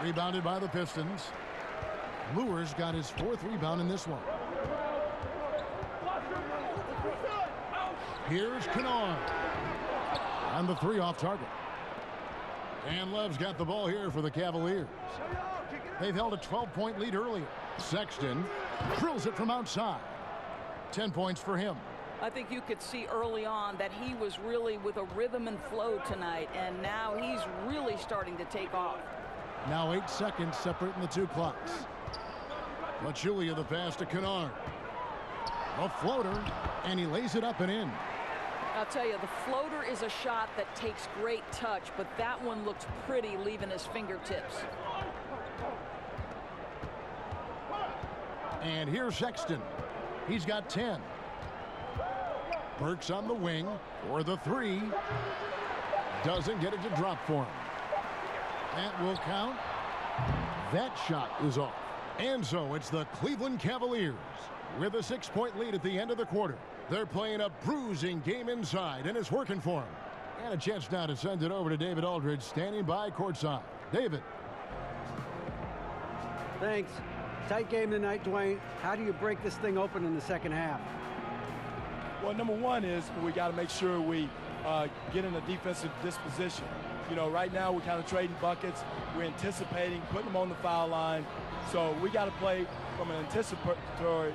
[SPEAKER 5] Rebounded by the Pistons. Lewis got his 4th rebound in this one. Here's Kennard. On the 3 off target. And Love's got the ball here for the Cavaliers. They've held a 12-point lead earlier. Sexton drills it from outside. 10 points for him.
[SPEAKER 7] I think you could see early on that he was really with a rhythm and flow tonight, and now he's really starting to take off.
[SPEAKER 5] Now 8 seconds separating the 2 clocks. Machulia the pass to Kennard. A floater, and he lays it up and in.
[SPEAKER 7] I'll tell you, the floater is a shot that takes great touch, but that one looks pretty leaving his fingertips.
[SPEAKER 5] And here's Sexton. He's got 10. Burks on the wing for the 3. Doesn't get it to drop for him. That will count. That shot is off. And so it's the Cleveland Cavaliers with a 6-point lead at the end of the quarter. They're playing a bruising game inside, and it's working for them. And a chance now to send it over to David Aldridge, standing by courtside. David.
[SPEAKER 8] Thanks. Tight game tonight, Dwayne. How do you break this thing open in the second half?
[SPEAKER 9] Well, number one is we got to make sure we get in a defensive disposition. You know, right now we're kind of trading buckets. We're anticipating, putting them on the foul line. So we got to play from an anticipatory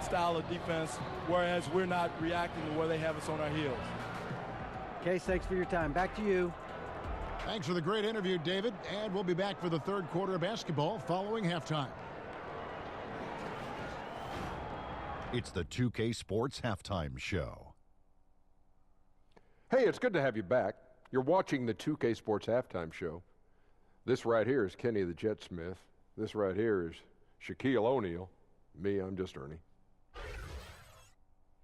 [SPEAKER 9] style of defense, whereas we're not reacting to where they have us on our heels.
[SPEAKER 8] Case, thanks for your time. Back to you.
[SPEAKER 5] Thanks for the great interview, David. And we'll be back for the 3rd quarter of basketball following halftime.
[SPEAKER 1] It's the 2K Sports Halftime Show.
[SPEAKER 2] Hey, it's good to have you back. You're watching the 2K Sports Halftime Show. This right here is Kenny the Jet Smith. This right here is Shaquille O'Neal. Me, I'm just Ernie.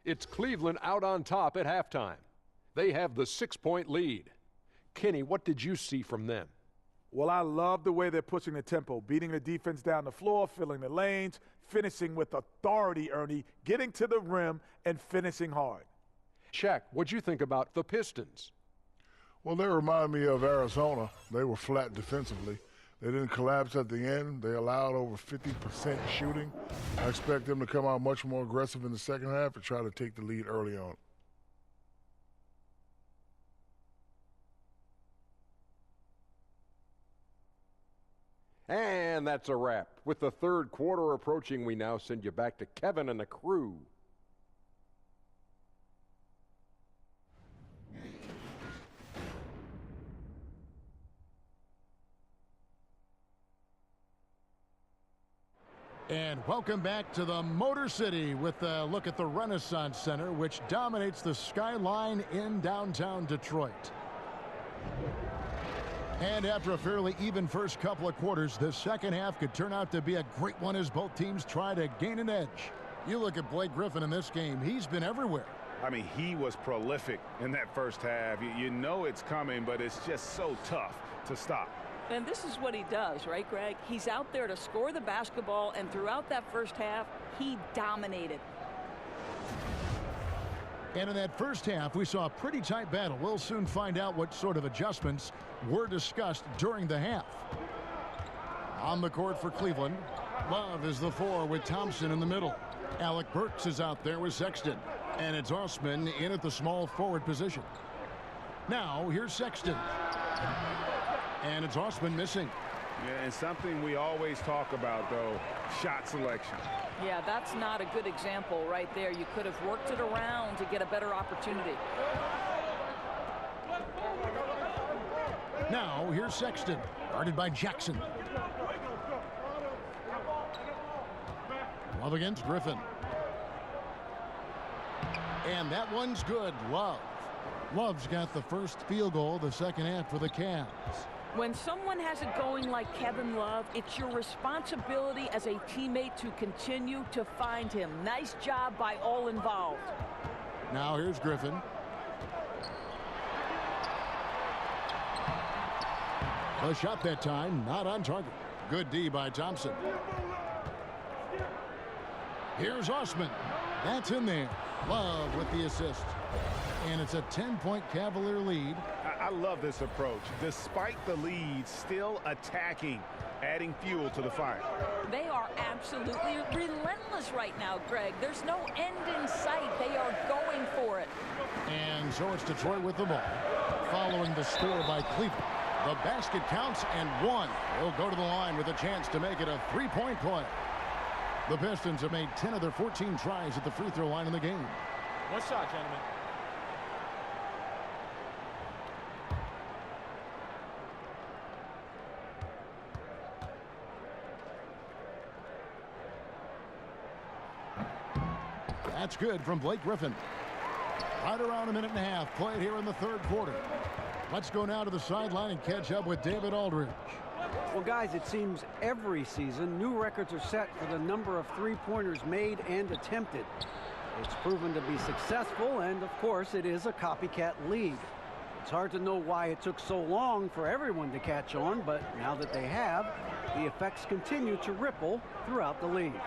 [SPEAKER 2] It's Cleveland out on top at halftime. They have the 6-point lead. Kenny, what did you see from them?
[SPEAKER 4] Well, I love the way they're pushing the tempo, beating the defense down the floor, filling the lanes, finishing with authority, Ernie, getting to the rim and finishing hard.
[SPEAKER 2] Shaq, what'd you think about the Pistons?
[SPEAKER 3] Well, they remind me of Arizona. They were flat defensively. They didn't collapse at the end. They allowed over 50% shooting. I expect them to come out much more aggressive in the second half and try to take the lead early on.
[SPEAKER 2] And that's a wrap. With the 3rd quarter approaching, we now send you back to Kevin and the crew.
[SPEAKER 5] And welcome back to the Motor City with a look at the Renaissance Center, which dominates the skyline in downtown Detroit. And after a fairly even first couple of quarters, the second half could turn out to be a great one as both teams try to gain an edge. You look at Blake Griffin in this game, he's been everywhere.
[SPEAKER 6] I mean, he was prolific in that first half. You know it's coming, but it's just so tough to stop.
[SPEAKER 7] And this is what he does, right, Greg? He's out there to score the basketball, and throughout that first half, he dominated.
[SPEAKER 5] And in that first half, we saw a pretty tight battle. We'll soon find out what sort of adjustments were discussed during the half. On the court for Cleveland, Love is the 4 with Thompson in the middle. Alec Burks is out there with Sexton. And it's Osman in at the small forward position. Now, here's Sexton. And it's Osman missing.
[SPEAKER 6] Yeah, and something we always talk about, though, shot selection.
[SPEAKER 7] Yeah, that's not a good example right there. You could have worked it around to get a better opportunity.
[SPEAKER 5] Now, here's Sexton, guarded by Jackson. Love against Griffin. And that one's good. Love. Love's got the first field goal of the second half for the Cavs.
[SPEAKER 7] When someone has it going like Kevin Love, it's your responsibility as a teammate to continue to find him. Nice job by all involved.
[SPEAKER 5] Now here's Griffin. The shot that time, not on target. Good D by Thompson. Here's Osman. That's in there. Love with the assist. And it's a 10-point Cavalier lead.
[SPEAKER 6] I love this approach. Despite the lead, still attacking, adding fuel to the fire.
[SPEAKER 7] They are absolutely relentless right now, Greg. There's no end in sight. They are going for it.
[SPEAKER 5] And so it's Detroit with the ball. Following the score by Cleveland. The basket counts and one. He'll go to the line with a chance to make it a three-point play. The Pistons have made 10 of their 14 tries at the free throw line in the game.
[SPEAKER 9] One shot, gentlemen.
[SPEAKER 5] That's good from Blake Griffin. Right around a minute and a half played here in the third quarter. Let's go now to the sideline and catch up with David Aldridge.
[SPEAKER 8] Well, guys, it seems every season new records are set for the number of three-pointers made and attempted. It's proven to be successful, and of course it is a copycat league. It's hard to know why it took so long for everyone to catch on, but now that they have, the effects continue to ripple throughout the league.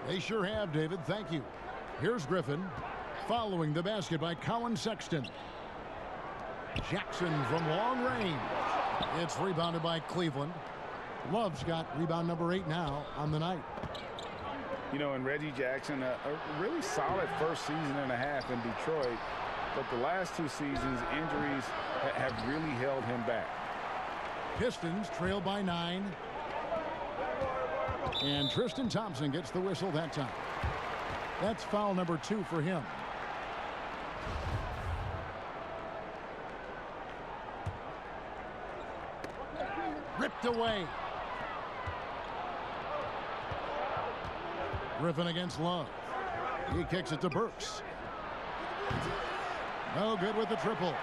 [SPEAKER 5] They sure have, David. Thank you. Here's Griffin following the basket by Colin Sexton. Jackson from long range. It's rebounded by Cleveland. Love's got rebound number 8 now on the night.
[SPEAKER 6] You know, and Reggie Jackson, a really solid first season and a half in Detroit, but the last 2 seasons, injuries have really held him back.
[SPEAKER 5] Pistons trail by 9. And Tristan Thompson gets the whistle that time. That's foul number 2 for him. Ripped away. Griffin against Love. He kicks it to Burks. No good with the triple.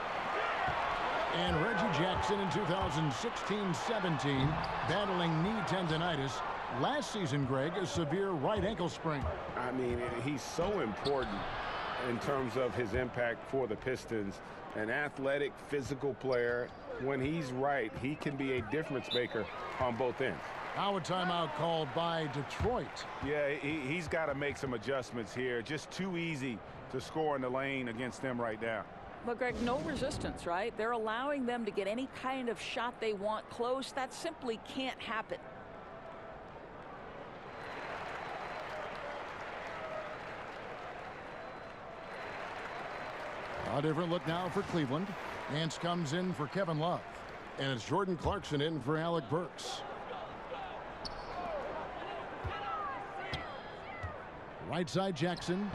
[SPEAKER 5] And Reggie Jackson in 2016-17 battling knee tendonitis. Last season, Greg, a severe right ankle sprain.
[SPEAKER 6] I mean, he's so important in terms of his impact for the Pistons. An athletic, physical player. When he's right, he can be a difference maker on both ends.
[SPEAKER 5] Now a timeout called by Detroit.
[SPEAKER 6] Yeah, he's got to make some adjustments here. Just too easy to score in the lane against them right now.
[SPEAKER 7] But, Greg, no resistance, right? They're allowing them to get any kind of shot they want close. That simply can't happen.
[SPEAKER 5] A different look now for Cleveland. Nance comes in for Kevin Love. And it's Jordan Clarkson in for Alec Burks. Right side Jackson.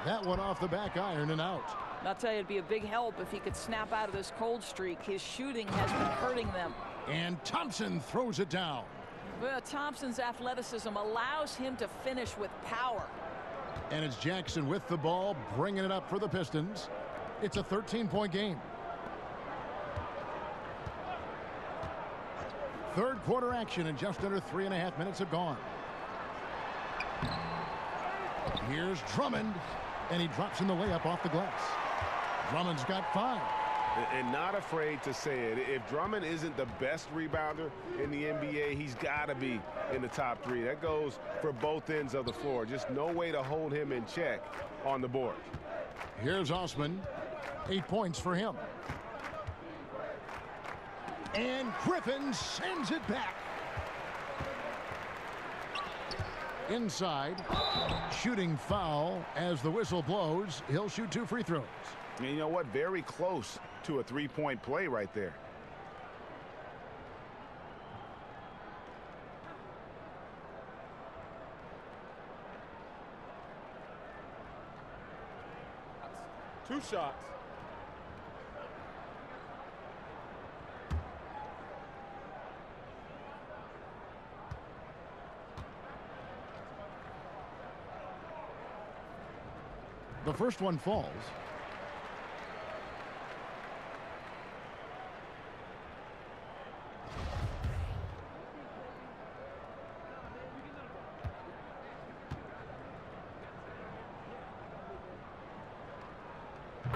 [SPEAKER 5] That one off the back iron and out.
[SPEAKER 7] I'll tell you, it'd be a big help if he could snap out of this cold streak. His shooting has been hurting them.
[SPEAKER 5] And Thompson throws it down.
[SPEAKER 7] Well, Thompson's athleticism allows him to finish with power.
[SPEAKER 5] And it's Jackson with the ball, bringing it up for the Pistons. It's a 13-point game. Third quarter action, and just under 3.5 minutes have gone. Here's Drummond, and he drops in the layup off the glass. Drummond's got 5.
[SPEAKER 6] And not afraid to say it. If Drummond isn't the best rebounder in the NBA, he's got to be in the top 3. That goes for both ends of the floor. Just no way to hold him in check on the board.
[SPEAKER 5] Here's Osman. 8 points for him. And Griffin sends it back. Inside. Shooting foul as the whistle blows. He'll shoot 2 free throws.
[SPEAKER 6] And you know what? Very close to a 3-point play right there.
[SPEAKER 9] Two shots.
[SPEAKER 5] The first one falls.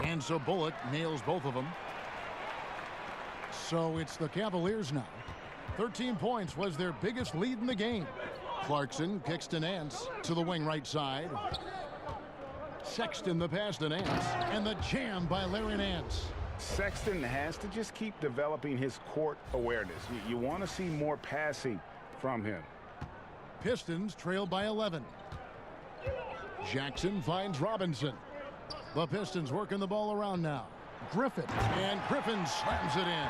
[SPEAKER 5] And so Bullock nails both of them. So it's the Cavaliers now. 13 points was their biggest lead in the game. Clarkson kicks to Nance to the wing right side. Sexton the pass to Nance. And the jam by Larry Nance.
[SPEAKER 6] Sexton has to just keep developing his court awareness. You want to see more passing from him.
[SPEAKER 5] Pistons trail by 11. Jackson finds Robinson. The Pistons working the ball around now. Griffin, and Griffin slams it in.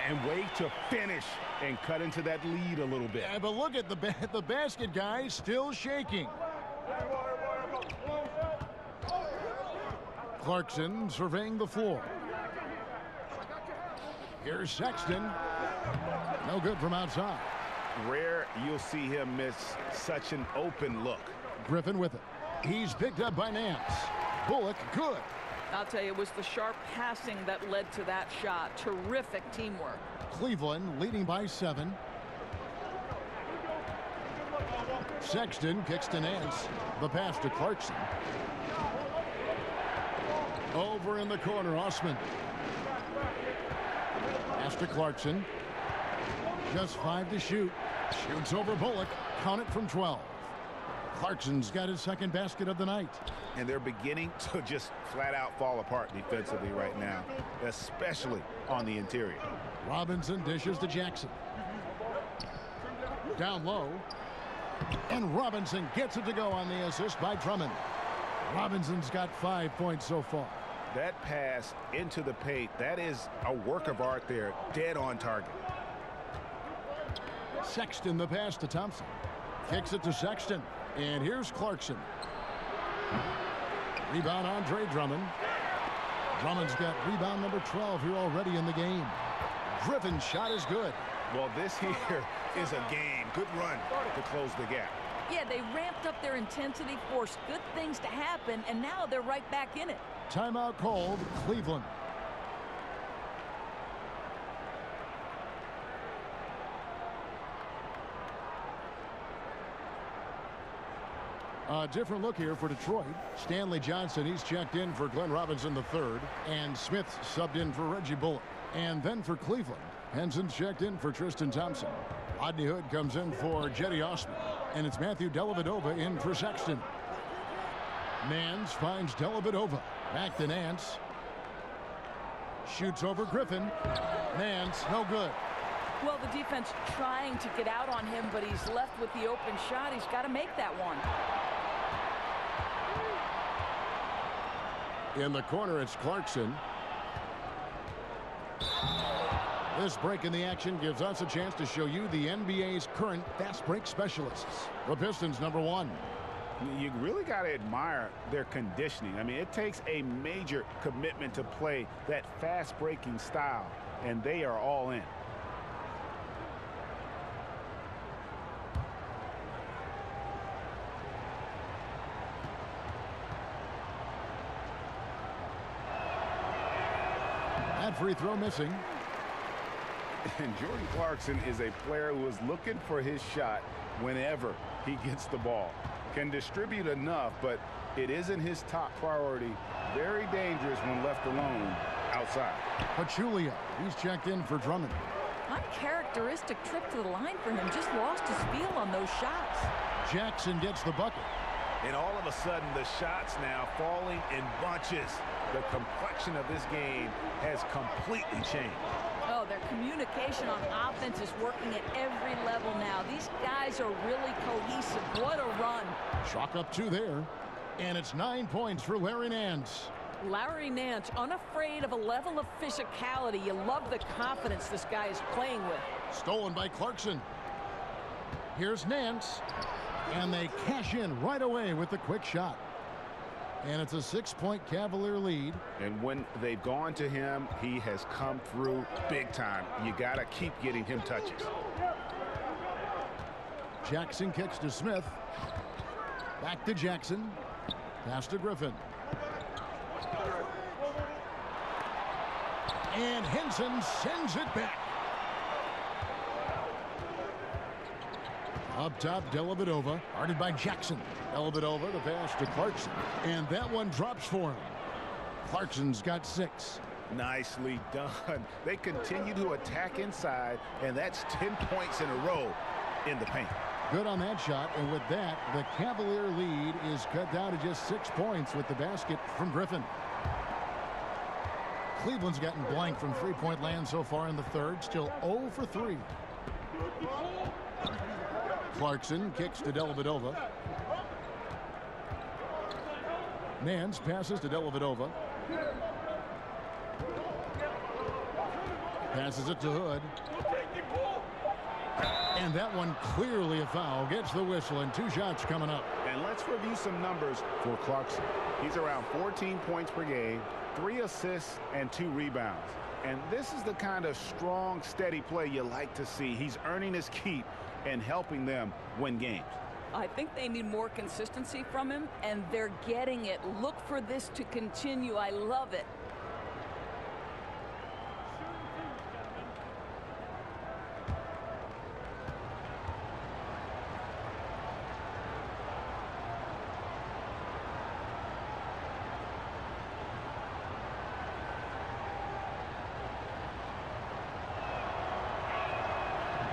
[SPEAKER 6] And way to finish and cut into that lead a little bit.
[SPEAKER 5] Yeah, but look at the basket, guys, still shaking. Clarkson surveying the floor. Here's Sexton. No good from outside.
[SPEAKER 6] Rare you'll see him miss such an open look.
[SPEAKER 5] Griffin with it. He's picked up by Nance. Bullock, good.
[SPEAKER 7] I'll tell you, it was the sharp passing that led to that shot. Terrific teamwork.
[SPEAKER 5] Cleveland leading by 7. Sexton kicks to Nance. The pass to Clarkson. Over in the corner, Osman. Pass to Clarkson. Just 5 to shoot. Shoots over Bullock. Count it from 12. Clarkson's got his second basket of the night.
[SPEAKER 6] And they're beginning to just flat out fall apart defensively right now, especially on the interior.
[SPEAKER 5] Robinson dishes to Jackson. Down low. And Robinson gets it to go on the assist by Drummond. Robinson's got 5 points so far.
[SPEAKER 6] That pass into the paint, that is a work of art there, dead on target.
[SPEAKER 5] Sexton the pass to Thompson. Kicks it to Sexton. And here's Clarkson. Rebound Andre Drummond. Drummond's got rebound number 12 here already in the game. Griffin's shot is good.
[SPEAKER 6] Well, this here is a game. Good run to close the gap.
[SPEAKER 7] Yeah, they ramped up their intensity, forced good things to happen, and now they're right back in it.
[SPEAKER 5] Timeout called, Cleveland. A different look here for Detroit. Stanley Johnson, he's checked in for Glenn Robinson III. And Smith's subbed in for Reggie Bullock. And then for Cleveland, Henson's checked in for Tristan Thompson. Rodney Hood comes in for Jetty Osman. And it's Matthew Dellavedova in for Sexton. Nance finds Dellavedova. Back to Nance. Shoots over Griffin. Nance, no good.
[SPEAKER 7] Well, the defense trying to get out on him, but he's left with the open shot. He's got to make that one.
[SPEAKER 5] In the corner, it's Clarkson. This break in the action gives us a chance to show you the NBA's current fast break specialists. The Pistons, number 1.
[SPEAKER 6] You really got to admire their conditioning. I mean, it takes a major commitment to play that fast breaking style, and they are all in.
[SPEAKER 5] That free throw missing.
[SPEAKER 6] And Jordan Clarkson is a player who is looking for his shot whenever he gets the ball. Can distribute enough, but it isn't his top priority. Very dangerous when left alone outside.
[SPEAKER 5] Pachulia, he's checked in for Drummond.
[SPEAKER 7] Uncharacteristic trip to the line for him. Just lost his feel on those shots.
[SPEAKER 5] Jackson gets the bucket.
[SPEAKER 6] And all of a sudden, the shots now falling in bunches. The complexion of this game has completely changed.
[SPEAKER 7] Oh, their communication on offense is working at every level now. These guys are really cohesive. What a run.
[SPEAKER 5] Chalk up 2 there. And it's 9 points for Larry Nance.
[SPEAKER 7] Larry Nance, unafraid of a level of physicality. You love the confidence this guy is playing with.
[SPEAKER 5] Stolen by Clarkson. Here's Nance. And they cash in right away with the quick shot. And it's a 6-point Cavalier lead.
[SPEAKER 6] And when they've gone to him, he has come through big time. You got to keep getting him touches.
[SPEAKER 5] Jackson kicks to Smith. Back to Jackson. Pass to Griffin. And Henson sends it back. Up top, Dellavedova, guarded by Jackson. Dellavedova, the pass to Clarkson. And that one drops for him. Clarkson's got 6.
[SPEAKER 6] Nicely done. They continue to attack inside, and that's 10 points in a row in the paint.
[SPEAKER 5] Good on that shot, and with that, the Cavalier lead is cut down to just 6 points with the basket from Griffin. Cleveland's gotten blank from three-point land so far in the third. Still 0 for 3. Clarkson kicks to Dellavedova. Nance passes to Dellavedova. Passes it to Hood. And that one clearly a foul. Gets the whistle, and 2 shots coming up.
[SPEAKER 6] And let's review some numbers for Clarkson. He's around 14 points per game, 3 assists, and 2 rebounds. And this is the kind of strong, steady play you like to see. He's earning his keep and helping them win games.
[SPEAKER 7] I think they need more consistency from him, and they're getting it. Look for this to continue. I love it.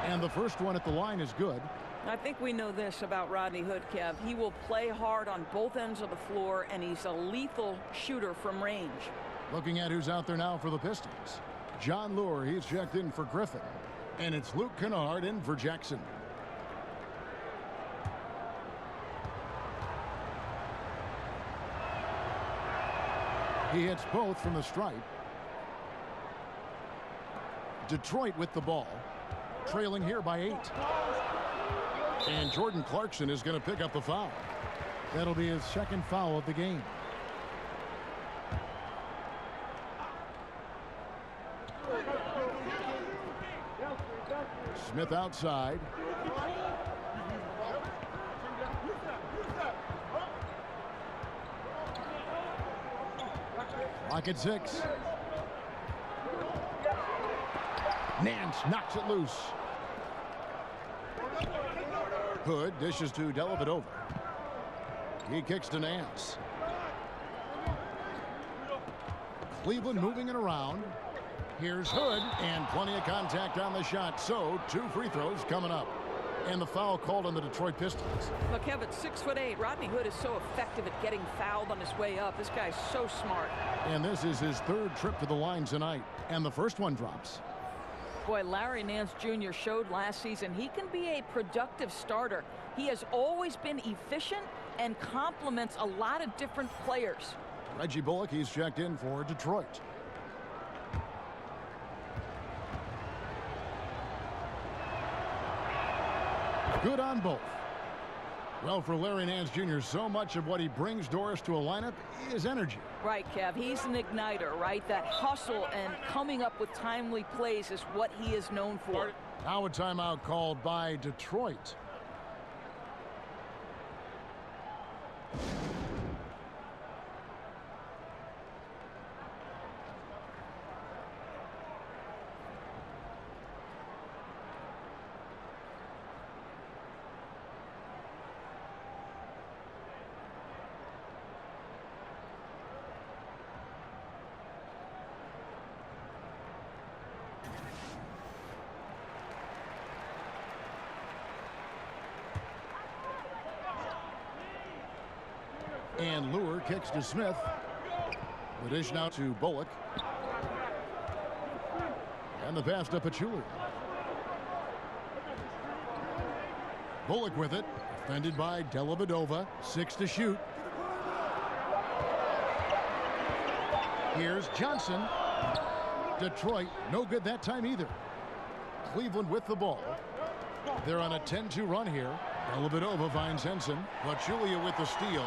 [SPEAKER 5] And the first one at the line is good.
[SPEAKER 7] I think we know this about Rodney Hood, Kev. He will play hard on both ends of the floor, and he's a lethal shooter from range.
[SPEAKER 5] Looking at who's out there now for the Pistons. John Lure, he's checked in for Griffin. And it's Luke Kennard in for Jackson. He hits both from the stripe. Detroit with the ball, trailing here by 8. And Jordan Clarkson is going to pick up the foul. That'll be his second foul of the game. Smith outside. Clock at 6. Nance knocks it loose. Hood dishes to Dellavedova. He kicks to Nance. Cleveland moving it around. Here's Hood, and plenty of contact on the shot. So 2 free throws coming up. And the foul called on the Detroit Pistons.
[SPEAKER 7] Look, Kevin, 6'8". Rodney Hood is so effective at getting fouled on his way up. This guy's so smart.
[SPEAKER 5] And this is his 3rd trip to the line tonight. And the first one drops.
[SPEAKER 7] Boy, Larry Nance Jr. showed last season he can be a productive starter. He has always been efficient and complements a lot of different players.
[SPEAKER 5] Reggie Bullock, he's checked in for Detroit. Good on both. Well, for Larry Nance Jr., so much of what he brings, Doris, to a lineup is energy.
[SPEAKER 7] Right, Kev. He's an igniter, right? That hustle and coming up with timely plays is what he is known for.
[SPEAKER 5] Now a timeout called by Detroit. And Lure kicks to Smith. The dish now to Bullock. And the pass to Pachulia. Bullock with it. Defended by Dellavedova. 6 to shoot. Here's Johnson. Detroit, no good that time either. Cleveland with the ball. They're on a 10-2 run here. Dellavedova finds Henson. Pachulia with the steal.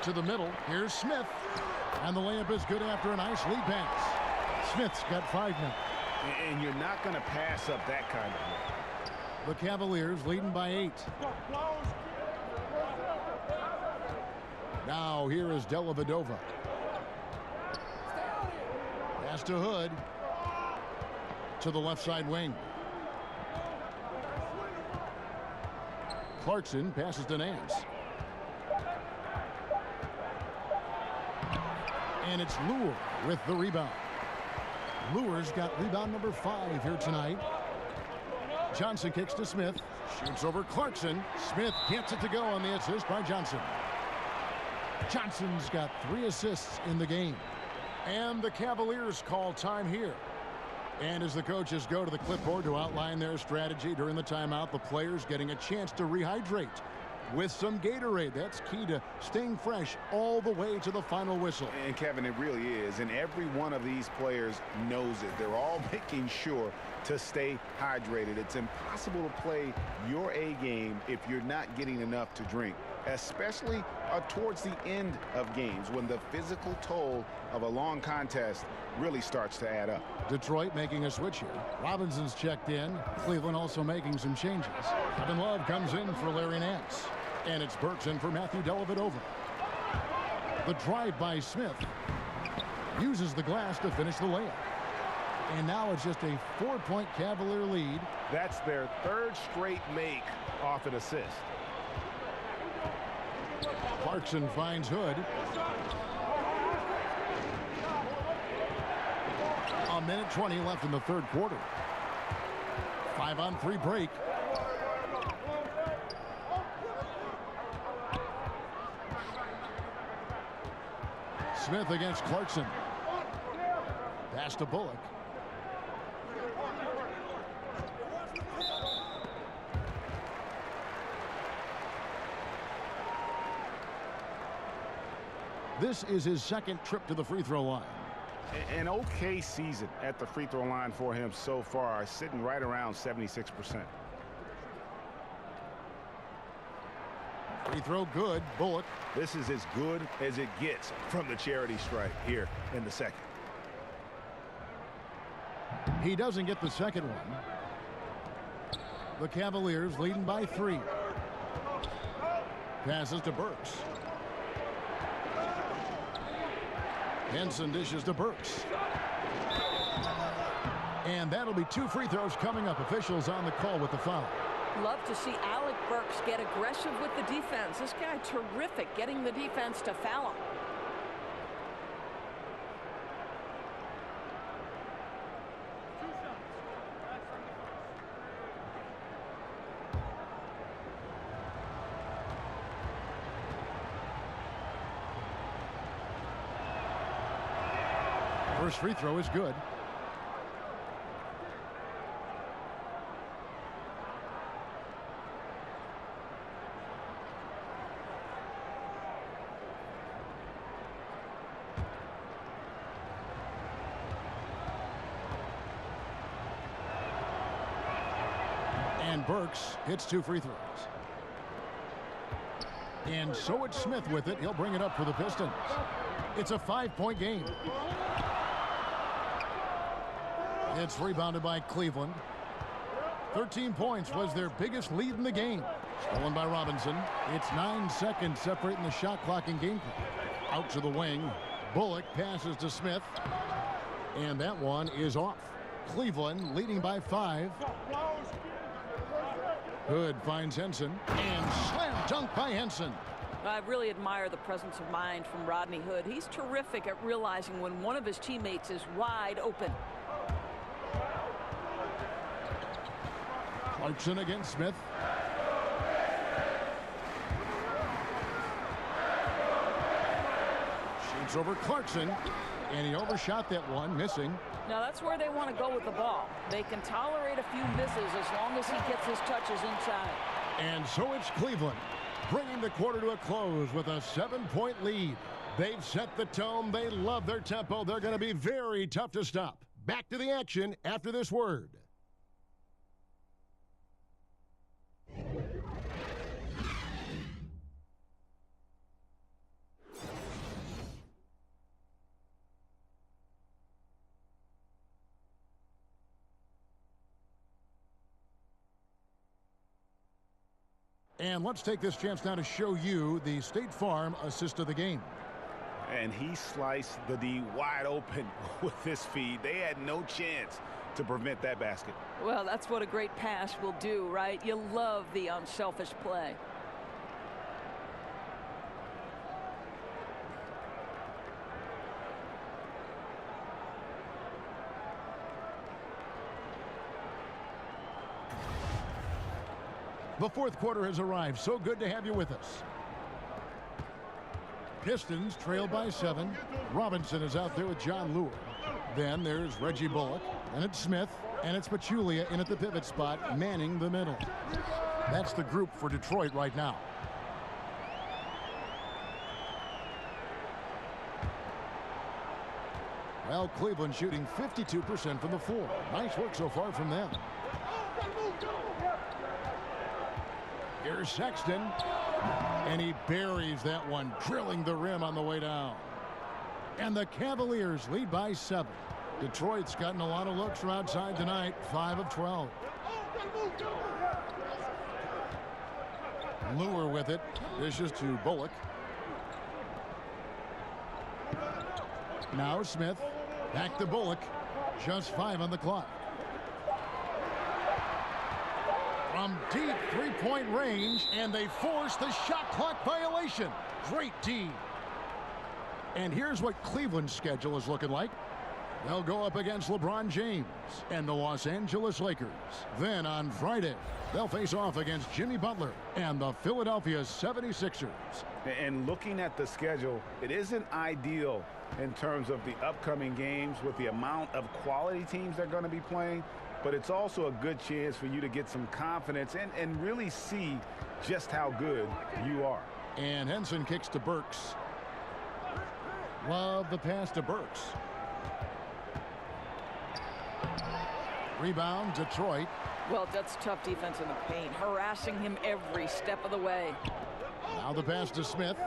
[SPEAKER 5] To the middle. Here's Smith. And the layup is good after a nice lead pass. Smith's got 5 now.
[SPEAKER 6] And you're not going to pass up that kind of
[SPEAKER 5] The Cavaliers leading by 8. Now here is Dellavedova. Pass to Hood. To the left side wing. Clarkson passes to Nance. And it's Lure with the rebound. Lure's got rebound number 5 here tonight. Johnson kicks to Smith. Shoots over Clarkson. Smith gets it to go on the assist by Johnson. Johnson's got 3 assists in the game. And the Cavaliers call time here. And as the coaches go to the clipboard to outline their strategy during the timeout, the players getting a chance to rehydrate with some Gatorade. That's key to staying fresh all the way to the final whistle.
[SPEAKER 6] And Kevin, it really is. And every one of these players knows it. They're all making sure to stay hydrated. It's impossible to play your A game if you're not getting enough to drink, especially towards the end of games when the physical toll of a long contest really starts to add up.
[SPEAKER 5] Detroit making a switch here. Robinson's checked in. Cleveland also making some changes. Kevin Love comes in for Larry Nance. And it's Burks in for Matthew Dellavedova. The drive by Smith uses the glass to finish the layup. And now it's just a 4-point Cavalier lead.
[SPEAKER 10] That's their 3rd straight make off an assist.
[SPEAKER 5] Clarkson finds Hood. A minute 20 left in the 3rd quarter. 5-on-3 break. Smith against Clarkson. Pass to Bullock. This is his 2nd trip to the free throw line.
[SPEAKER 6] An okay season at the free throw line for him so far, sitting right around 76%.
[SPEAKER 5] Free throw good. Bullock.
[SPEAKER 10] This is as good as it gets from the charity stripe here in the 2nd.
[SPEAKER 5] He doesn't get the 2nd one. The Cavaliers leading by 3. Passes to Burks. Henson dishes to Burks. And that'll be 2 free throws coming up. Officials on the call with the foul.
[SPEAKER 7] Love to see Alec Burks get aggressive with the defense. This guy terrific getting the defense to foul him.
[SPEAKER 5] First free throw is good. And Burks hits 2 free throws. And so it's Smith with it. He'll bring it up for the Pistons. It's a 5-point game. It's rebounded by Cleveland. 13 points was their biggest lead in the game. Stolen by Robinson. It's 9 seconds separating the shot clock and game clock. Out to the wing. Bullock passes to Smith. And that one is off. Cleveland leading by 5. Hood finds Henson. And slam dunk by Henson.
[SPEAKER 7] I really admire the presence of mind from Rodney Hood. He's terrific at realizing when one of his teammates is wide open.
[SPEAKER 5] Clarkson against Smith. Shoots over Clarkson. And he overshot that one, missing.
[SPEAKER 7] Now that's where they want to go with the ball. They can tolerate a few misses as long as he gets his touches inside.
[SPEAKER 5] And so it's Cleveland, bringing the quarter to a close with a 7-point lead. They've set the tone. They love their tempo. They're going to be very tough to stop. Back to the action after this word. And let's take this chance now to show you the State Farm assist of the game.
[SPEAKER 6] And he sliced the D wide open with this feed. They had no chance to prevent that basket.
[SPEAKER 7] Well, that's what a great pass will do, right? You love the unselfish play.
[SPEAKER 5] The 4th quarter has arrived. So good to have you with us. Pistons trail by 7. Robinson is out there with John Lure. Then there's Reggie Bullock, and it's Smith, and it's Pachulia in at the pivot spot, manning the middle. That's the group for Detroit right now. Well, Cleveland shooting 52% from the floor. Nice work so far from them. Here's Sexton, and he buries that one, drilling the rim on the way down. And the Cavaliers lead by 7. Detroit's gotten a lot of looks from outside tonight, 5 of 12. Lure with it, dishes to Bullock. Now Smith, back to Bullock, just 5 on the clock. From deep three-point range, and they force the shot clock violation. Great D. And here's what Cleveland's schedule is looking like. They'll go up against LeBron James and the Los Angeles Lakers. Then on Friday, they'll face off against Jimmy Butler and the Philadelphia 76ers.
[SPEAKER 6] And looking at the schedule, it isn't ideal in terms of the upcoming games with the amount of quality teams they're going to be playing, but it's also a good chance for you to get some confidence and really see just how good you are.
[SPEAKER 5] And Henson kicks to Burks. Love the pass to Burks. Rebound, Detroit.
[SPEAKER 7] Well, that's tough defense in the paint, harassing him every step of the way.
[SPEAKER 5] Now the pass to Smith.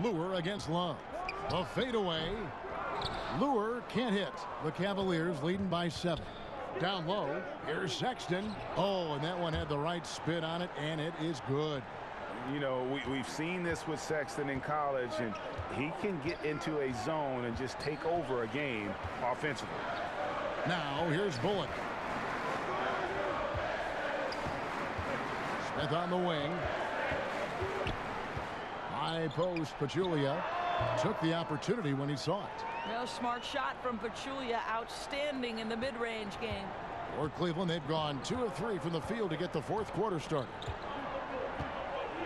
[SPEAKER 5] Lure against Love. A fadeaway. Lure can't hit. The Cavaliers leading by 7. Down low, here's Sexton. Oh, and that one had the right spin on it, and it is good.
[SPEAKER 6] You know, we've seen this with Sexton in college, and he can get into a zone and just take over a game offensively.
[SPEAKER 5] Now, here's Bullock. Smith on the wing. High post, Pachulia took the opportunity when he saw it.
[SPEAKER 7] Well, smart shot from Pachulia, outstanding in the mid-range game.
[SPEAKER 5] For Cleveland, they've gone 2 of 3 from the field to get the fourth quarter started.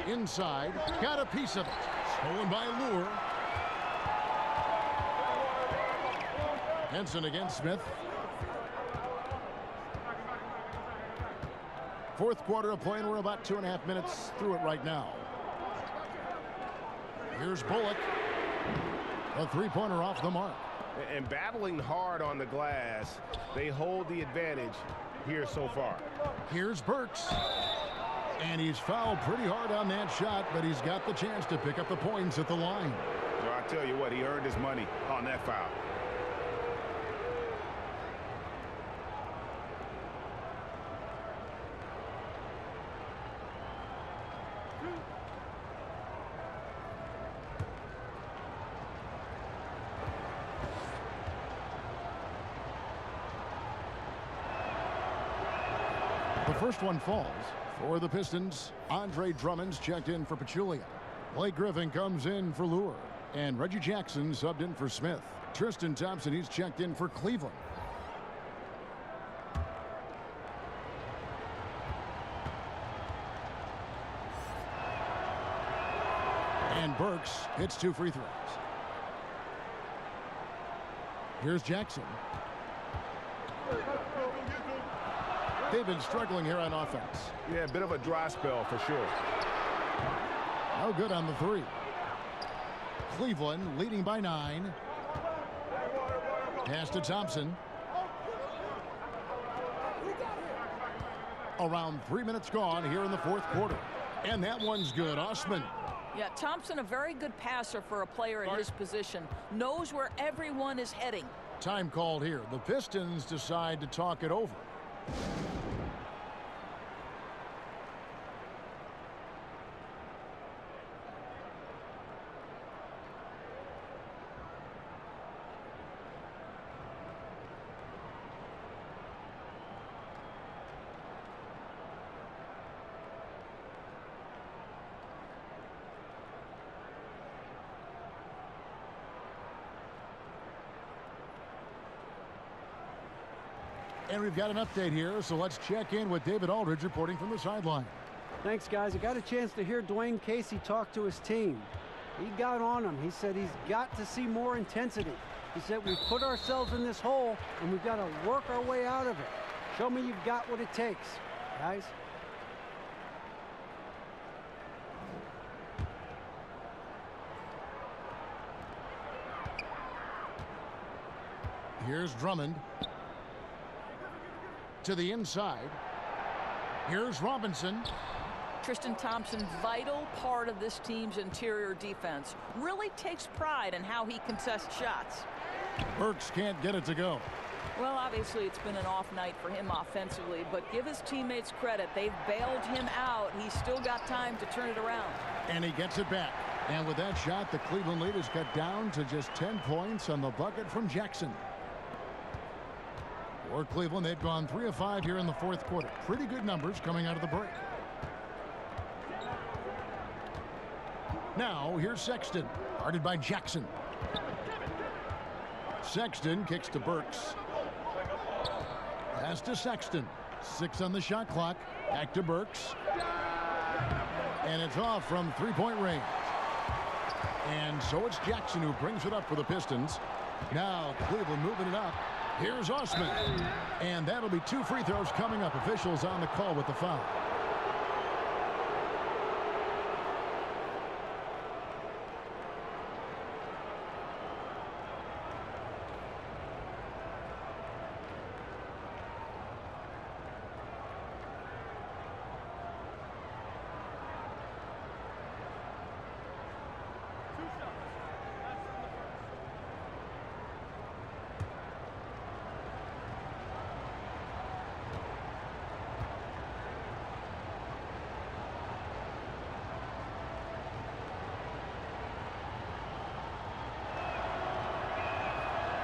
[SPEAKER 5] Inside, got a piece of it. Stolen by Lure. Henson against Smith. Fourth quarter of play, and we're about 2.5 minutes through it right now. Here's Bullock. A three-pointer off the mark.
[SPEAKER 10] And battling hard on the glass, they hold the advantage here so far.
[SPEAKER 5] Here's Burks. And he's fouled pretty hard on that shot, but he's got the chance to pick up the points at the line.
[SPEAKER 10] Well, I tell you what, he earned his money on that foul.
[SPEAKER 5] The first one falls. For the Pistons, Andre Drummond's checked in for Pachulia. Blake Griffin comes in for Lure. And Reggie Jackson subbed in for Smith. Tristan Thompson, he's checked in for Cleveland. And Burks hits 2 free throws. Here's Jackson. They've been struggling here on offense.
[SPEAKER 10] Yeah, a bit of a dry spell for sure.
[SPEAKER 5] No good on the 3. Cleveland leading by 9. Pass to Thompson. Around 3 minutes gone here in the fourth quarter. And that one's good. Osman.
[SPEAKER 7] Yeah, Thompson, a very good passer for a player in his position. Knows where everyone is heading.
[SPEAKER 5] Time called here. The Pistons decide to talk it over. And we've got an update here, so let's check in with David Aldridge reporting from the sideline.
[SPEAKER 8] Thanks, guys. I got a chance to hear Dwayne Casey talk to his team. He got on them. He said he's got to see more intensity. He said we put ourselves in this hole, and we've got to work our way out of it. Show me you've got what it takes, guys.
[SPEAKER 5] Here's Drummond. To the inside. Here's Robinson.
[SPEAKER 7] Tristan Thompson, vital part of this team's interior defense. Really takes pride in how he contests shots.
[SPEAKER 5] Burks can't get it to go.
[SPEAKER 7] Well, obviously it's been an off night for him offensively, but give his teammates credit. They've bailed him out. He's still got time to turn it around.
[SPEAKER 5] And he gets it back. And with that shot, the Cleveland lead is cut down to just 10 points on the bucket from Jackson. For Cleveland, they've gone 3 of 5 here in the fourth quarter. Pretty good numbers coming out of the break. Now, here's Sexton, guarded by Jackson. Sexton kicks to Burks. Pass to Sexton. 6 on the shot clock. Back to Burks. And it's off from three-point range. And so it's Jackson who brings it up for the Pistons. Now, Cleveland moving it up. Here's Osman. And that'll be 2 free throws coming up. Officials on the call with the foul.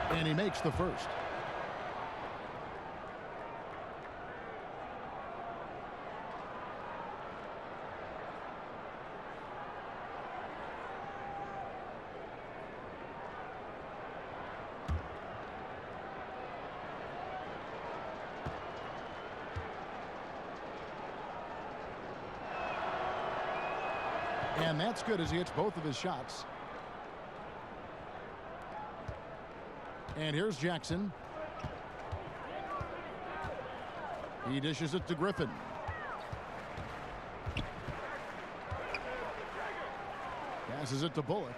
[SPEAKER 5] And he makes the first. And that's good as he hits both of his shots. And here's Jackson. He dishes it to Griffin. Passes it to Bullock.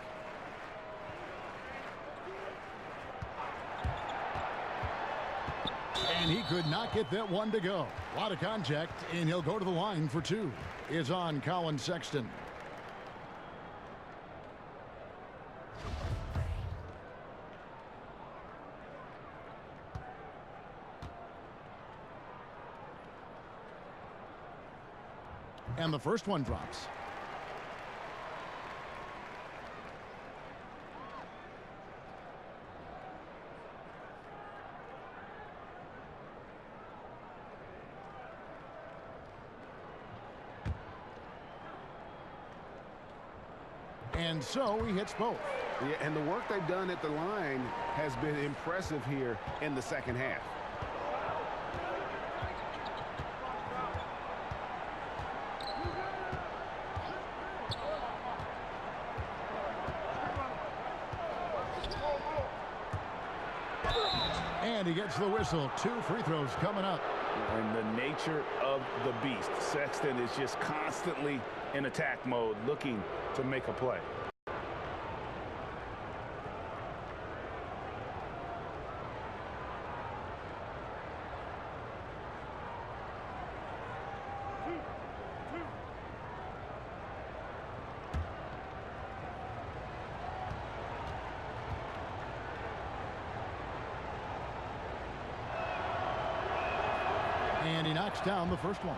[SPEAKER 5] And he could not get that one to go. A lot of contact, and he'll go to the line for 2. It's on Colin Sexton. And the first one drops. And so he hits both.
[SPEAKER 6] Yeah, and the work they've done at the line has been impressive here in the second half.
[SPEAKER 5] And he gets the whistle. 2 free throws coming up.
[SPEAKER 6] And the nature of the beast. Sexton is just constantly in attack mode, looking to make a play.
[SPEAKER 5] And he knocks down the first one.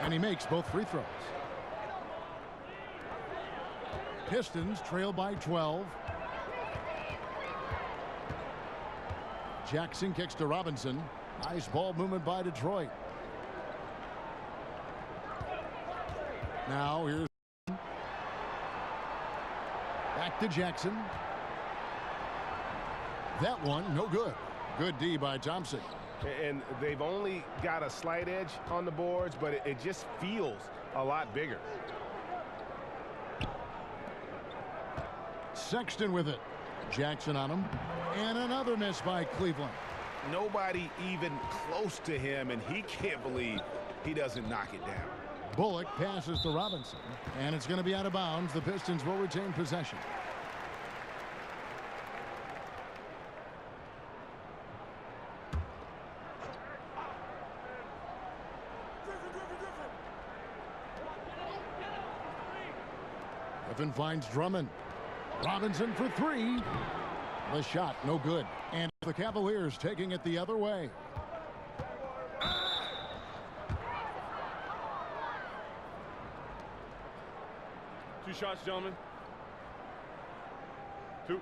[SPEAKER 5] And he makes both free throws. Pistons trail by 12. Jackson kicks to Robinson. Nice ball movement by Detroit. Now here's back to Jackson. That one, no good. Good D by Thompson.
[SPEAKER 10] And they've only got a slight edge on the boards, but it just feels a lot bigger.
[SPEAKER 5] Sexton with it. Jackson on him. And another miss by Cleveland.
[SPEAKER 6] Nobody even close to him, and he can't believe he doesn't knock it down.
[SPEAKER 5] Bullock passes to Robinson, and it's going to be out of bounds. The Pistons will retain possession. Griffin finds Drummond. Robinson for three. The shot, no good. And the Cavaliers taking it the other way.
[SPEAKER 11] Two shots, gentlemen. Two.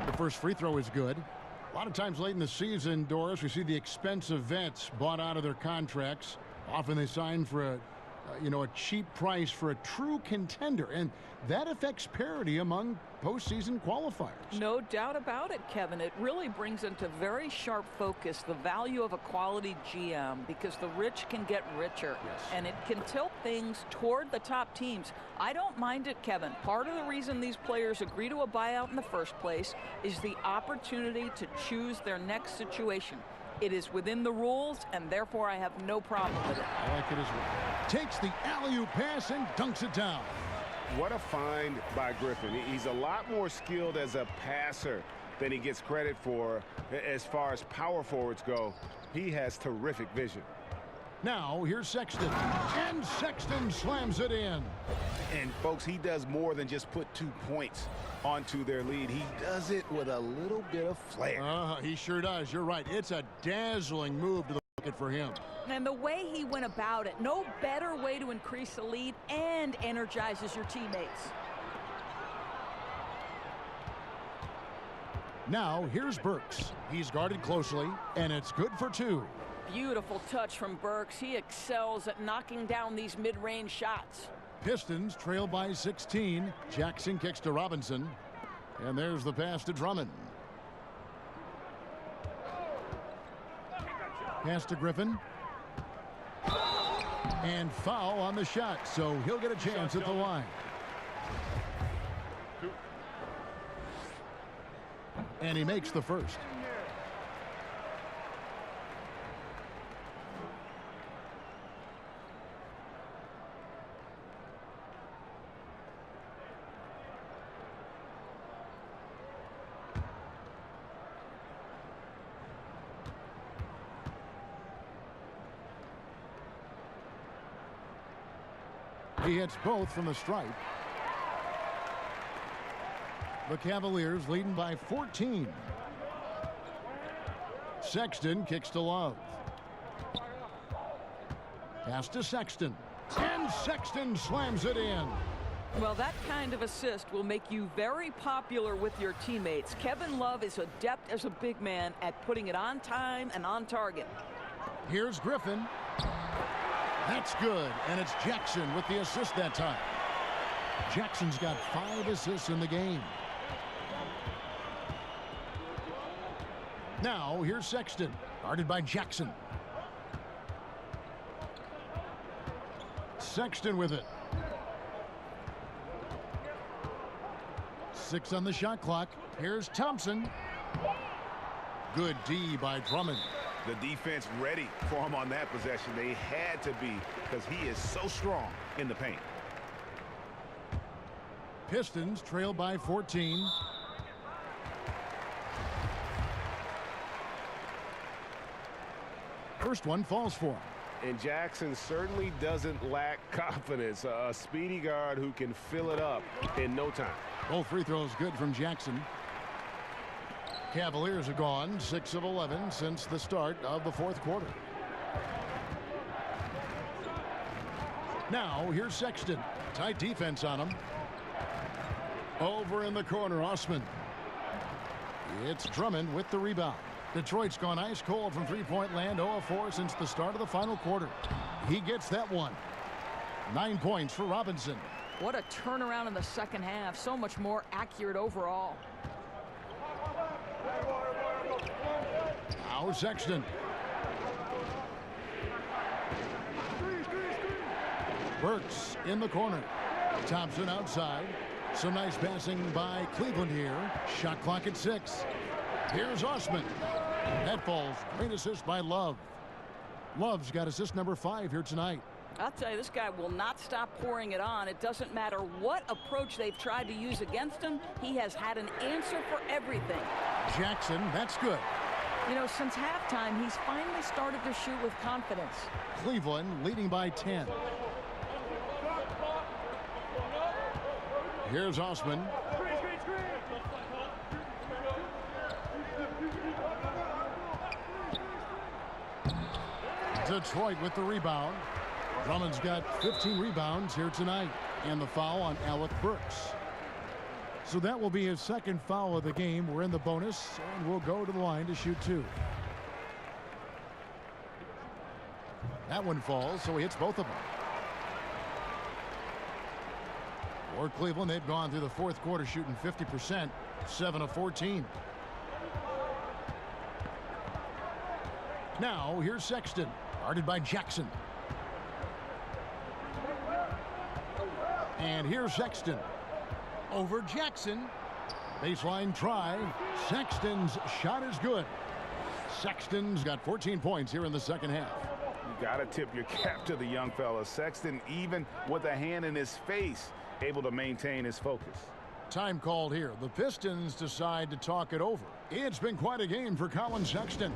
[SPEAKER 5] The first free throw is good. A lot of times late in the season, Doris, we see the expensive vets bought out of their contracts. Often they sign for a cheap price for a true contender, and that affects parity among postseason qualifiers.
[SPEAKER 7] No doubt about it, Kevin. It really brings into very sharp focus the value of a quality GM, because the rich can get richer, and it can tilt things toward the top teams. I don't mind it, Kevin. Part of the reason these players agree to a buyout in the first place is the opportunity to choose their next situation. It is within the rules, and therefore I have no problem with it.
[SPEAKER 5] I like it as well. Takes the alley-oop pass and dunks it down.
[SPEAKER 6] What a find by Griffin. He's a lot more skilled as a passer than he gets credit for as far as power forwards go. He has terrific vision.
[SPEAKER 5] Now here's Sexton, and Sexton slams it in.
[SPEAKER 6] And folks, he does more than just put 2 points onto their lead. He does it with a little bit of flair.
[SPEAKER 5] He sure does. You're right. It's a dazzling move to the bucket for him.
[SPEAKER 7] And the way he went about it, no better way to increase the lead and energizes your teammates.
[SPEAKER 5] Now here's Burks. He's guarded closely, and it's good for two.
[SPEAKER 7] Beautiful touch from Burks. He excels at knocking down these mid-range shots.
[SPEAKER 5] Pistons trail by 16. Jackson kicks to Robinson. And there's the pass to Drummond. Pass to Griffin. And foul on the shot, so he'll get a chance at the line. And he makes the first. He hits both from the stripe. The Cavaliers leading by 14. Sexton kicks to Love. Pass to Sexton. And Sexton slams it in.
[SPEAKER 7] Well, that kind of assist will make you very popular with your teammates. Kevin Love is adept as a big man at putting it on time and on target.
[SPEAKER 5] Here's Griffin. That's good, and it's Jackson with the assist that time. Jackson's got 5 assists in the game. Now here's Sexton, guarded by Jackson. Sexton with it. 6 on the shot clock. Here's Thompson. Good D by Drummond.
[SPEAKER 6] The defense ready for him on that possession. They had to be, because he is so strong in the paint.
[SPEAKER 5] Pistons trail by 14. First one falls for him.
[SPEAKER 10] And Jackson certainly doesn't lack confidence. A speedy guard who can fill it up in no time.
[SPEAKER 5] Both free throws good from Jackson. Cavaliers have gone 6 of 11 since the start of the fourth quarter. Now, here's Sexton. Tight defense on him. Over in the corner, Osman. It's Drummond with the rebound. Detroit's gone ice cold from three-point land, 0 of 4 since the start of the final quarter. He gets that one. 9 points for Robinson.
[SPEAKER 7] What a turnaround in the second half. So much more accurate overall.
[SPEAKER 5] Now Sexton. Burks in the corner. Thompson outside. Some nice passing by Cleveland here. Shot clock at 6. Here's Osman. That falls. Great assist by Love. Love's got assist number 5 here tonight.
[SPEAKER 7] I'll tell you, this guy will not stop pouring it on. It doesn't matter what approach they've tried to use against him. He has had an answer for everything.
[SPEAKER 5] Jackson, that's good.
[SPEAKER 7] You know, since halftime, he's finally started to shoot with confidence.
[SPEAKER 5] Cleveland leading by 10. Here's Osman. Detroit with the rebound. Drummond's got 15 rebounds here tonight. And the foul on Alec Burks. So that will be his second foul of the game. We're in the bonus, and we'll go to the line to shoot 2. That one falls, so he hits both of them. For Cleveland, they've gone through the fourth quarter shooting 50%, 7 of 14. Now, here's Sexton, guarded by Jackson. And here's Sexton. Over Jackson. Baseline try. Sexton's shot is good. Sexton's got 14 points here in the second half.
[SPEAKER 6] You got to tip your cap to the young fella. Sexton, even with a hand in his face, able to maintain his focus.
[SPEAKER 5] Time called here. The Pistons decide to talk it over. It's been quite a game for Colin Sexton.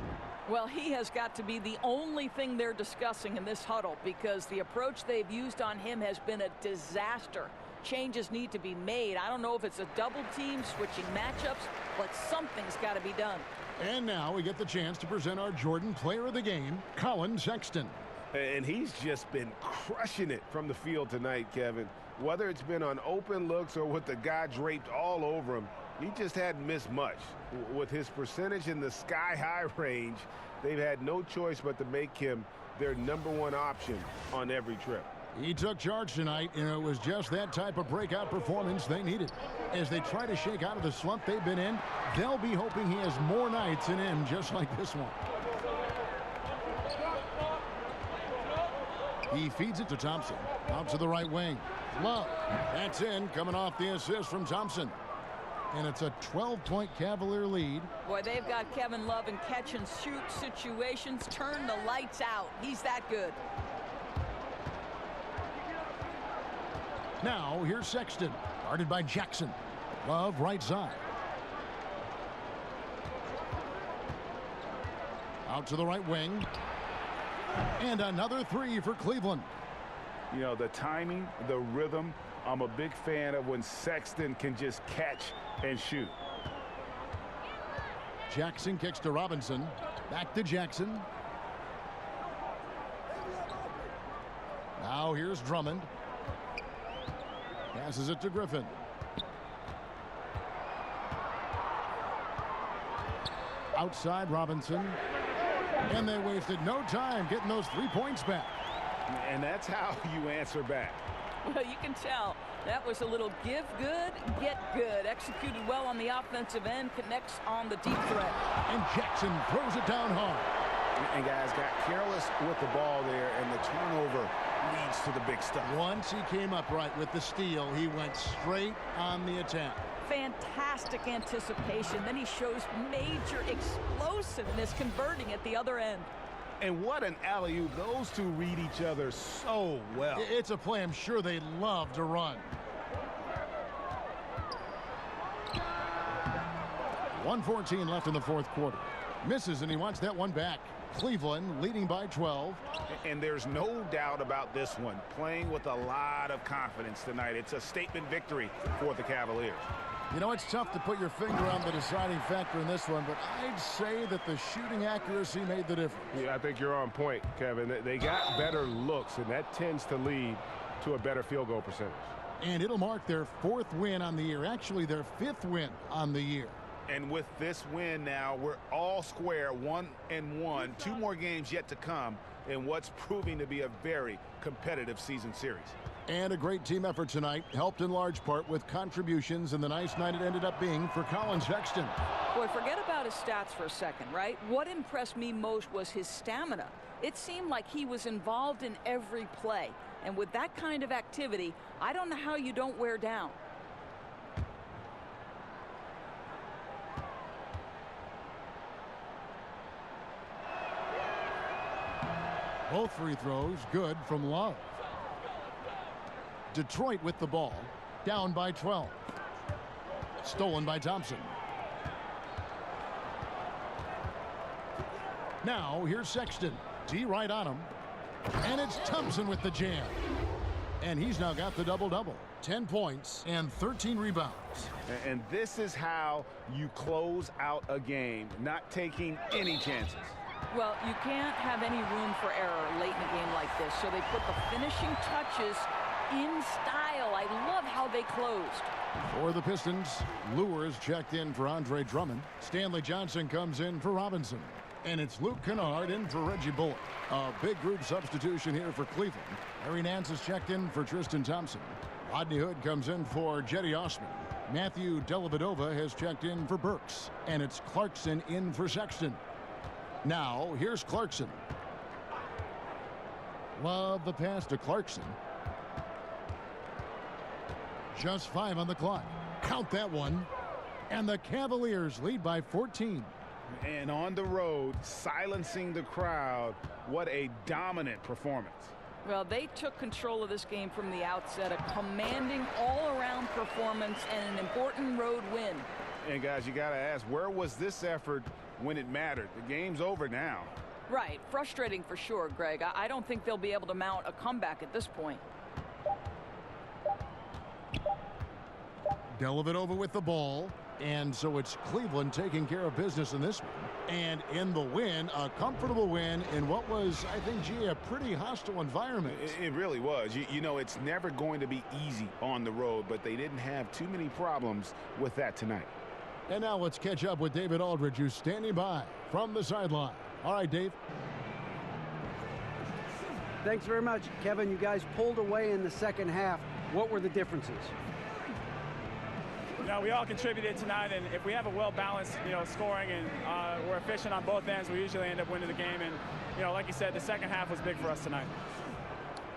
[SPEAKER 7] Well, he has got to be the only thing they're discussing in this huddle because the approach they've used on him has been a disaster. Changes need to be made. I don't know if it's a double team, switching matchups, but something's got to be done.
[SPEAKER 5] And now we get the chance to present our Jordan Player of the Game, Colin Sexton.
[SPEAKER 10] And he's just been crushing it from the field tonight, Kevin. Whether it's been on open looks or with the guy draped all over him, he just hadn't missed much. With his percentage in the sky-high range, they've had no choice but to make him their #1 option on every trip.
[SPEAKER 5] He took charge tonight, and it was just that type of breakout performance they needed. As they try to shake out of the slump they've been in, they'll be hoping he has more nights in him just like this one. He feeds it to Thompson. Out to the right wing. Love. That's in, coming off the assist from Thompson. And it's a 12-point Cavalier lead.
[SPEAKER 7] Boy, they've got Kevin Love in catch-and-shoot situations. Turn the lights out. He's that good.
[SPEAKER 5] Now, here's Sexton, guarded by Jackson. Love right side. Out to the right wing. And another 3 for Cleveland.
[SPEAKER 6] You know, the timing, the rhythm, I'm a big fan of when Sexton can just catch and shoot.
[SPEAKER 5] Jackson kicks to Robinson. Back to Jackson. Now here's Drummond. Passes it to Griffin. Outside Robinson. And they wasted no time getting those 3 points back.
[SPEAKER 10] And that's how you answer back.
[SPEAKER 7] Well, you can tell that was a little give good, get good. Executed well on the offensive end, connects on the deep threat.
[SPEAKER 5] And Jackson throws it down hard.
[SPEAKER 10] And guys got careless with the ball there, and the turnover leads to the big stuff.
[SPEAKER 5] Once he came upright with the steal, he went straight on the attack.
[SPEAKER 7] Fantastic anticipation. Then he shows major explosiveness converting at the other end.
[SPEAKER 10] And what an alley-oop. Those two read each other so well.
[SPEAKER 5] It's a play I'm sure they love to run. 1:14 left in the fourth quarter. Misses, and he wants that one back. Cleveland leading by 12.
[SPEAKER 6] And there's no doubt about this one. Playing with a lot of confidence tonight. It's a statement victory for the Cavaliers.
[SPEAKER 5] You know, it's tough to put your finger on the deciding factor in this one, but I'd say that the shooting accuracy made the difference.
[SPEAKER 10] Yeah, I think you're on point, Kevin. They got better looks, and that tends to lead to a better field goal percentage.
[SPEAKER 5] And it'll mark their 4th win on the year, actually their 5th win on the year.
[SPEAKER 6] And with this win now, we're all square, 1-1. 2 more games yet to come in what's proving to be a very competitive season series.
[SPEAKER 5] And a great team effort tonight, helped in large part with contributions in the nice night it ended up being for Colin Sexton.
[SPEAKER 7] Boy, forget about his stats for a second, right? What impressed me most was his stamina. It seemed like he was involved in every play. And with that kind of activity, I don't know how you don't wear down.
[SPEAKER 5] Both free throws good from Love. Detroit with the ball, down by 12. Stolen by Thompson. Now here's Sexton. D right on him. And it's Thompson with the jam. And he's now got the double-double. 10 points and 13 rebounds.
[SPEAKER 6] And this is how you close out a game, not taking any chances.
[SPEAKER 7] Well, you can't have any room for error late in a game like this, so they put the finishing touches in style. I love how they closed.
[SPEAKER 5] For the Pistons, Lewis checked in for Andre Drummond. Stanley Johnson comes in for Robinson. And it's Luke Kennard in for Reggie Bullock. A big group substitution here for Cleveland. Harry Nance has checked in for Tristan Thompson. Rodney Hood comes in for Jetty Osman. Matthew Dellavedova has checked in for Burks. And it's Clarkson in for Sexton. Now, here's Clarkson. Love the pass to Clarkson. Just 5 on the clock. Count that one. And the Cavaliers lead by 14.
[SPEAKER 6] And on the road, silencing the crowd. What a dominant performance.
[SPEAKER 7] Well, they took control of this game from the outset. A commanding all-around performance and an important road win.
[SPEAKER 6] And guys, you got to ask, where was this effort when it mattered? The game's over now.
[SPEAKER 7] Right. Frustrating for sure, Greg. I don't think they'll be able to mount a comeback at this point.
[SPEAKER 5] Dellavedova with the ball. And so it's Cleveland taking care of business in this one. And in the win, a comfortable win in what was, I think, gee, a pretty hostile environment.
[SPEAKER 6] It really was. You know, it's never going to be easy on the road, but they didn't have too many problems with that tonight.
[SPEAKER 5] And now let's catch up with David Aldridge, who's standing by from the sideline. All right, Dave.
[SPEAKER 8] Thanks very much, Kevin. You guys pulled away in the second half. What were the differences?
[SPEAKER 12] You know, we all contributed tonight, and if we have a well-balanced, scoring and we're efficient on both ends, we usually end up winning the game. And, like you said, the second half was big for us tonight.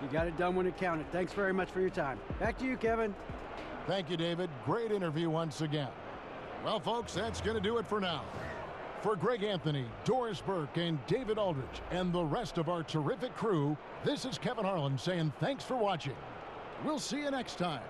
[SPEAKER 8] You got it done when it counted. Thanks very much for your time. Back to you, Kevin.
[SPEAKER 5] Thank you, David. Great interview once again. Well, folks, that's going to do it for now. For Greg Anthony, Doris Burke, and David Aldridge, and the rest of our terrific crew, this is Kevin Harlan saying thanks for watching. We'll see you next time